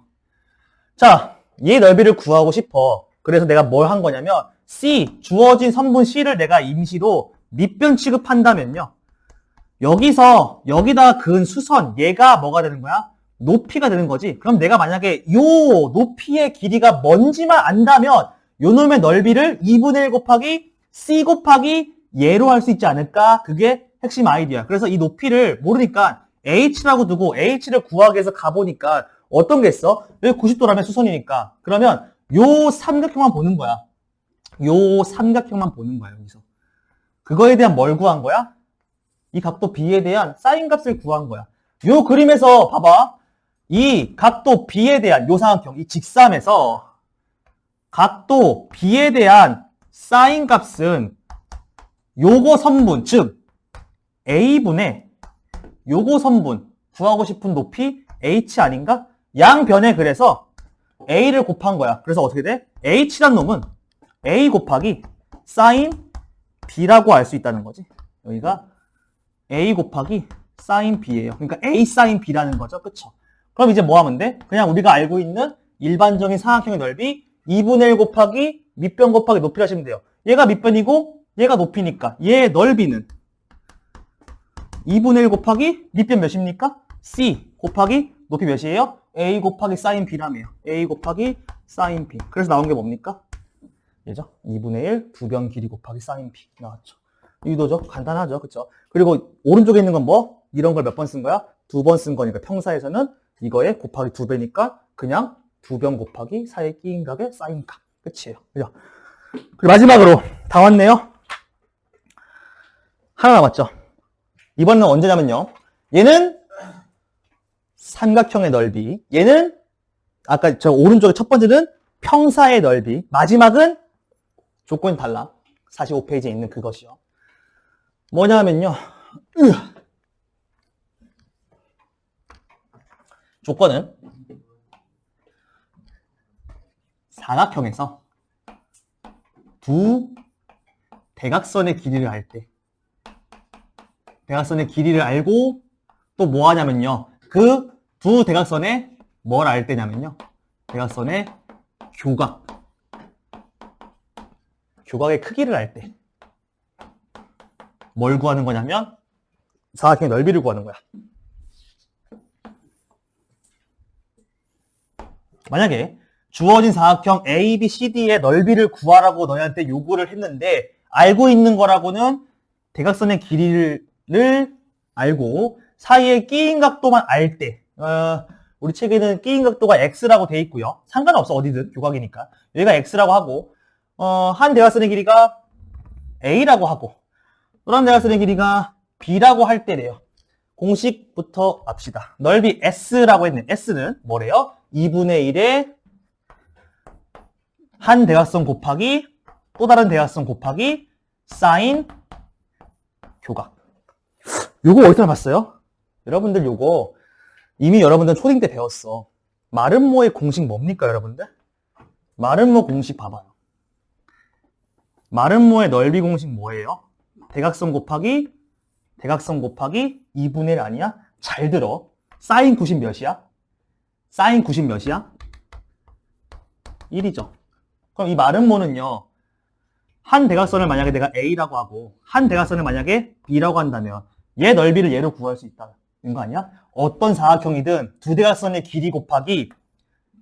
자, 얘 넓이를 구하고 싶어. 그래서 내가 뭘 한 거냐면 C, 주어진 선분 C를 내가 임시로 밑변 취급한다면요. 여기서 여기다 그은 수선, 얘가 뭐가 되는 거야? 높이가 되는 거지. 그럼 내가 만약에 요 높이의 길이가 뭔지만 안다면 요 놈의 넓이를 2분의 1 곱하기 C 곱하기 얘로 할 수 있지 않을까? 그게 핵심 아이디어야. 그래서 이 높이를 모르니까 H라고 두고 H를 구하기 위해서 가보니까 어떤 게 있어? 여기 90도라면 수선이니까. 그러면 요 삼각형만 보는 거야. 요 삼각형만 보는 거야, 여기서. 그거에 대한 뭘 구한 거야? 이 각도 B에 대한 사인 값을 구한 거야. 요 그림에서 봐봐. 이 각도 B에 대한 요 삼각형, 이 직삼에서 각도 B에 대한 사인 값은 요거 선분, 즉 A분의 요거 선분, 구하고 싶은 높이 H 아닌가? 양변에 그래서 A를 곱한 거야. 그래서 어떻게 돼? H란 놈은 A 곱하기 사인 B라고 알 수 있다는 거지. 여기가 A 곱하기 사인 B예요. 그러니까 A 사인 B라는 거죠. 그쵸? 그럼 이제 뭐 하면 돼? 그냥 우리가 알고 있는 일반적인 삼각형의 넓이 2분의 1 곱하기 밑변 곱하기 높이라 하시면 돼요. 얘가 밑변이고 얘가 높이니까 얘의 넓이는 2분의 1 곱하기 밑변 몇입니까? C 곱하기 높이 몇이에요? A 곱하기 사인 B라며요. A 곱하기 사인 B. 그래서 나온 게 뭡니까? 얘죠? 2분의 1 두 변 길이 곱하기 사인 B 나왔죠. 유도죠? 간단하죠? 그쵸? 그리고 오른쪽에 있는 건 뭐? 이런 걸 몇 번 쓴 거야? 두 번 쓴 거니까 평사에서는 이거에 곱하기 2배니까 그냥 두 변 곱하기 사이의 끼인 각의 사인 값. 끝이에요. 그죠? 그리고 마지막으로 다 왔네요. 하나 남았죠? 이번에는 언제냐면요. 얘는 삼각형의 넓이. 얘는 아까 저 오른쪽에 첫 번째는 평사의 넓이. 마지막은 조건이 달라. 45페이지에 있는 그것이요. 뭐냐면요. 조건은 사각형에서 두 대각선의 길이를 알 때 대각선의 길이를 알고 또 뭐 하냐면요. 그 두 대각선의 뭘 알 때냐면요. 대각선의 교각의 크기를 알 때 뭘 구하는 거냐면 사각형의 넓이를 구하는 거야. 만약에 주어진 사각형 A, B, C, D의 넓이를 구하라고 너희한테 요구를 했는데 알고 있는 거라고는 대각선의 길이를 알고 사이의 끼인 각도만 알 때 우리 책에는 끼인 각도가 X라고 돼 있고요. 상관없어 어디든 교각이니까 여기가 X라고 하고 한 대각선의 길이가 A라고 하고 또 다른 대각선의 길이가 B라고 할 때래요. 공식부터 합시다. 넓이 S라고 했네. S는 뭐래요? 2분의 1에 한 대각선 곱하기 또 다른 대각선 곱하기 사인 교각. 요거 어디서 봤어요? 여러분들 요거 이미 여러분들 초딩 때 배웠어. 마름모의 공식 뭡니까 여러분들? 마름모 공식 봐봐요. 마름모의 넓이 공식 뭐예요? 대각선 곱하기 2분의 1 아니야? 잘 들어. 사인 90 몇이야? 사인 90 몇이야? 1이죠. 그럼 이 마름모는요. 한 대각선을 만약에 내가 A라고 하고 한 대각선을 만약에 B라고 한다면 얘 넓이를 얘로 구할 수 있다는 거 아니야? 어떤 사각형이든 두 대각선의 길이 곱하기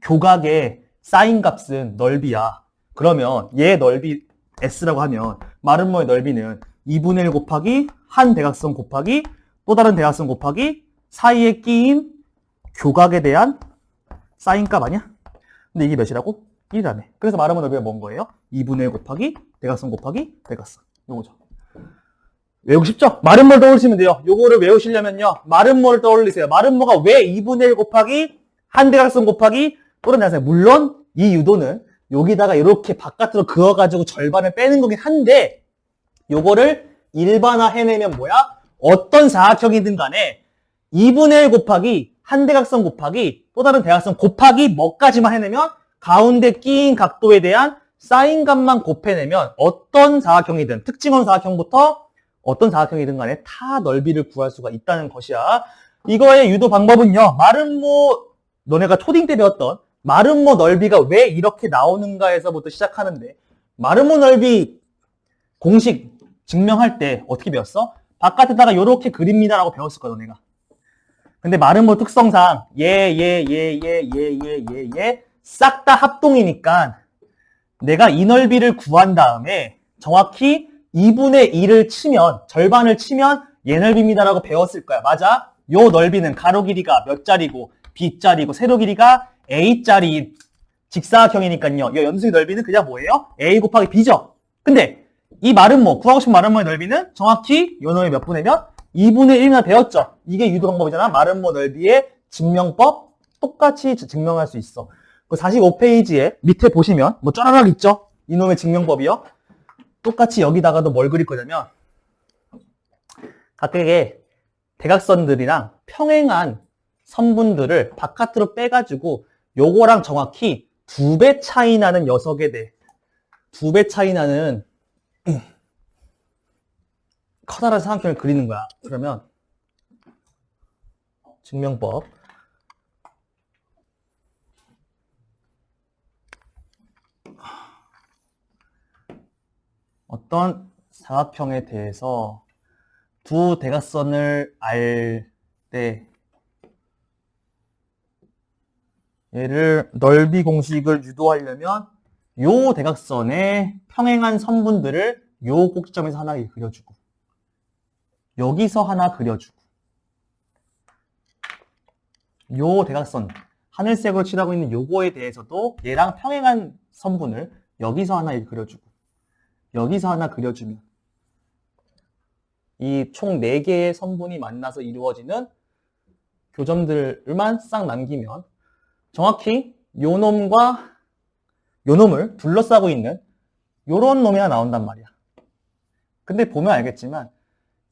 교각의 사인 값은 넓이야. 그러면 얘 넓이 S라고 하면 마름모의 넓이는 2분의 1 곱하기 한 대각선 곱하기 또 다른 대각선 곱하기 사이에 끼인 교각에 대한 사인값 아니야? 근데 이게 몇이라고? 1이라며. 그래서 마름모 넓이가 뭔 거예요? 2분의 1 곱하기 대각선 곱하기 대각선. 요거죠. 외우고 싶죠? 마름모를 떠올리시면 돼요. 요거를 외우시려면요. 마름모를 떠올리세요. 마름모가 왜 2분의 1 곱하기 한 대각선 곱하기 또 다른 대각선. 물론 이 유도는 여기다가 이렇게 바깥으로 그어가지고 절반을 빼는 거긴 한데 요거를 일반화 해내면 뭐야? 어떤 사각형이든 간에 2분의 1 곱하기 한 대각선 곱하기 또 다른 대각선 곱하기 뭐까지만 해내면 가운데 끼인 각도에 대한 사인값만 곱해내면 어떤 사각형이든 특징원 사각형부터 어떤 사각형이든 간에 타 넓이를 구할 수가 있다는 것이야. 이거의 유도 방법은요. 마름모 너네가 초딩 때 배웠던 마름모 넓이가 왜 이렇게 나오는가에서부터 시작하는데 마름모 넓이 공식 증명할 때 어떻게 배웠어? 바깥에다가 이렇게 그립니다라고 배웠을 거야 너네가. 근데 마름모 특성상 싹 다 합동이니까 내가 이 넓이를 구한 다음에 정확히 2분의 1을 치면 절반을 치면 얘 넓이입니다라고 배웠을 거야. 맞아? 요 넓이는 가로 길이가 몇 짜리고 B짜리고 세로 길이가 A짜리 직사각형이니까요. 이 연수의 넓이는 그냥 뭐예요? A 곱하기 B죠. 근데 이 마름모, 구하고 싶은 마름모의 넓이는 정확히 요 넓이 몇 분의 몇? 2분의 1이나 배웠죠. 이게 유도 방법이잖아. 마름모 넓이의 증명법 똑같이 증명할 수 있어. 그 45페이지에 밑에 보시면 뭐 쩌라락 있죠? 이놈의 증명법이요. 똑같이 여기다가도 뭘 그릴 거냐면 각각의 대각선들이랑 평행한 선분들을 바깥으로 빼가지고 요거랑 정확히 2배 차이 나는 녀석에 대해 2배 차이 나는 커다란 사각형을 그리는 거야. 그러면 증명법 어떤 사각형에 대해서 두 대각선을 알 때 얘를 넓이 공식을 유도하려면 요 대각선의 평행한 선분들을 요 꼭지점에서 하나 그려주고 여기서 하나 그려주고 요 대각선 하늘색으로 칠하고 있는 요거에 대해서도 얘랑 평행한 선분을 여기서 하나 그려주고 여기서 하나 그려주면 이 총 4개의 선분이 만나서 이루어지는 교점들만 싹 남기면 정확히 요 놈과 요 놈을 둘러싸고 있는 요런 놈이 하나 나온단 말이야. 근데 보면 알겠지만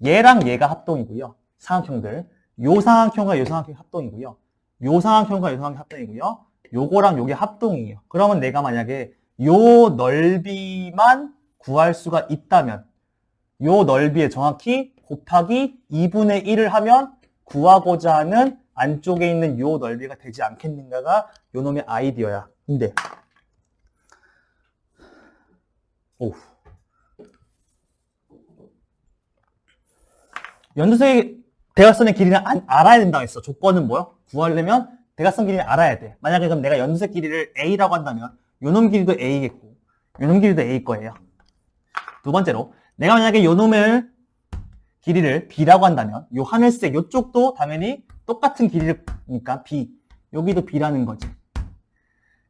얘랑 얘가 합동이고요. 사각형들. 요 사각형과 요 사각형이 합동이고요. 요 사각형과 요 사각형이 합동이고요. 요거랑 요게 합동이에요. 그러면 내가 만약에 요 넓이만 구할 수가 있다면 요 넓이에 정확히 곱하기 2분의 1을 하면 구하고자 하는 안쪽에 있는 요 넓이가 되지 않겠는가가 요 놈의 아이디어야. 근데 연두색의 대각선의 길이는 알아야 된다고 했어. 조건은 뭐요? 구하려면 대각선 길이는 알아야 돼. 만약에 그럼 내가 연두색 길이를 A라고 한다면 요놈 길이도 A겠고 요놈 길이도 A 거예요. 두 번째로 내가 만약에 요놈의 길이를 B라고 한다면 요 하늘색 요쪽도 당연히 똑같은 길이니까 B 여기도 B라는 거지.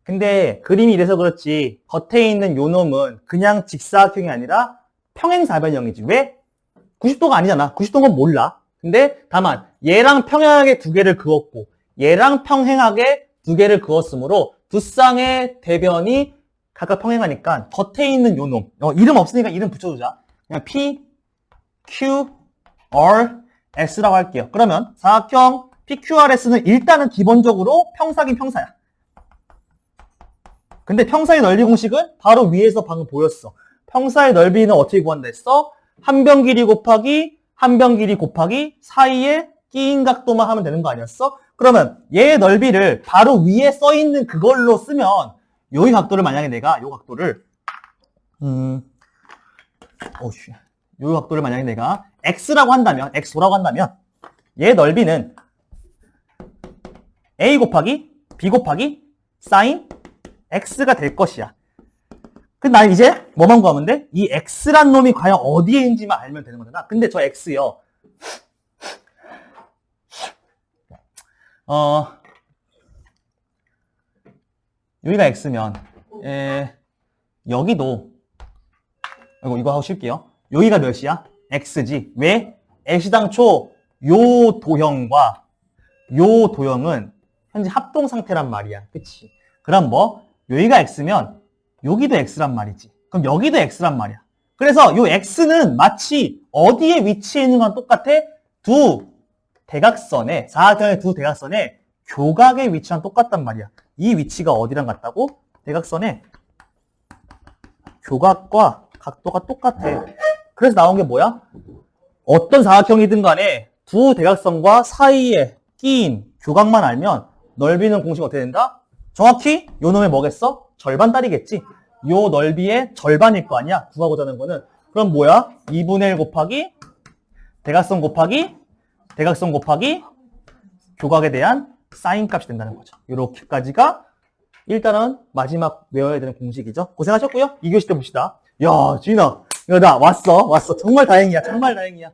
근데 그림이 이래서 그렇지 겉에 있는 요놈은 그냥 직사각형이 아니라 평행사변형이지. 왜? 90도가 아니잖아. 90도인 건 몰라. 근데 다만 얘랑 평행하게 두 개를 그었고 얘랑 평행하게 두 개를 그었으므로 두 쌍의 대변이 각각 평행하니까 겉에 있는 요놈 이름 없으니까 이름 붙여주자. 그냥 P, Q, R, S라고 할게요. 그러면 사각형 PQRS는 일단은 기본적으로 평사긴 평사야. 근데 평사의 넓이 공식은 바로 위에서 방금 보였어. 평사의 넓이는 어떻게 구한다 했어? 한 변 길이 곱하기 한 변 길이 곱하기 사이에 끼인 각도만 하면 되는 거 아니었어? 그러면 얘의 넓이를 바로 위에 써있는 그걸로 쓰면 여기 각도를 만약에 내가 요 각도를 요 각도를 만약에 내가 X라고 한다면 X라고 한다면 얘의 넓이는 A 곱하기 B 곱하기 사인 X가 될 것이야. 근데 나 이제 뭐만 구하면 돼? 이 X란 놈이 과연 어디에 있는지만 알면 되는 거잖아. 근데 저 X요. 여기가 x면, 여기도, 이거 하고 쉴게요. 여기가 몇이야? x지. 왜? 애시당초 요 도형과 요 도형은 현재 합동 상태란 말이야. 그치? 그럼 뭐? 여기가 x면 여기도 x란 말이지. 그럼 여기도 x란 말이야. 그래서 요 x는 마치 어디에 위치해 있는 건 똑같아? 두 대각선에, 사각형의 두 대각선에 교각의 위치랑 똑같단 말이야. 이 위치가 어디랑 같다고? 대각선의 교각과 각도가 똑같아. 그래서 나온 게 뭐야? 어떤 사각형이든 간에 두 대각선과 사이에 끼인 교각만 알면 넓이는 공식 어떻게 된다? 정확히 요 놈의 뭐겠어? 절반딸이겠지. 요 넓이의 절반일 거 아니야? 구하고자 하는 거는. 그럼 뭐야? 2분의 1 곱하기 대각선 곱하기 대각선 곱하기 교각에 대한 사인 값이 된다는 거죠. 이렇게까지가 일단은 마지막 외워야 되는 공식이죠. 고생하셨고요. 2교시 때 봅시다. 야, 지인아, 이거 나 왔어. 정말 다행이야. 정말 다행이야.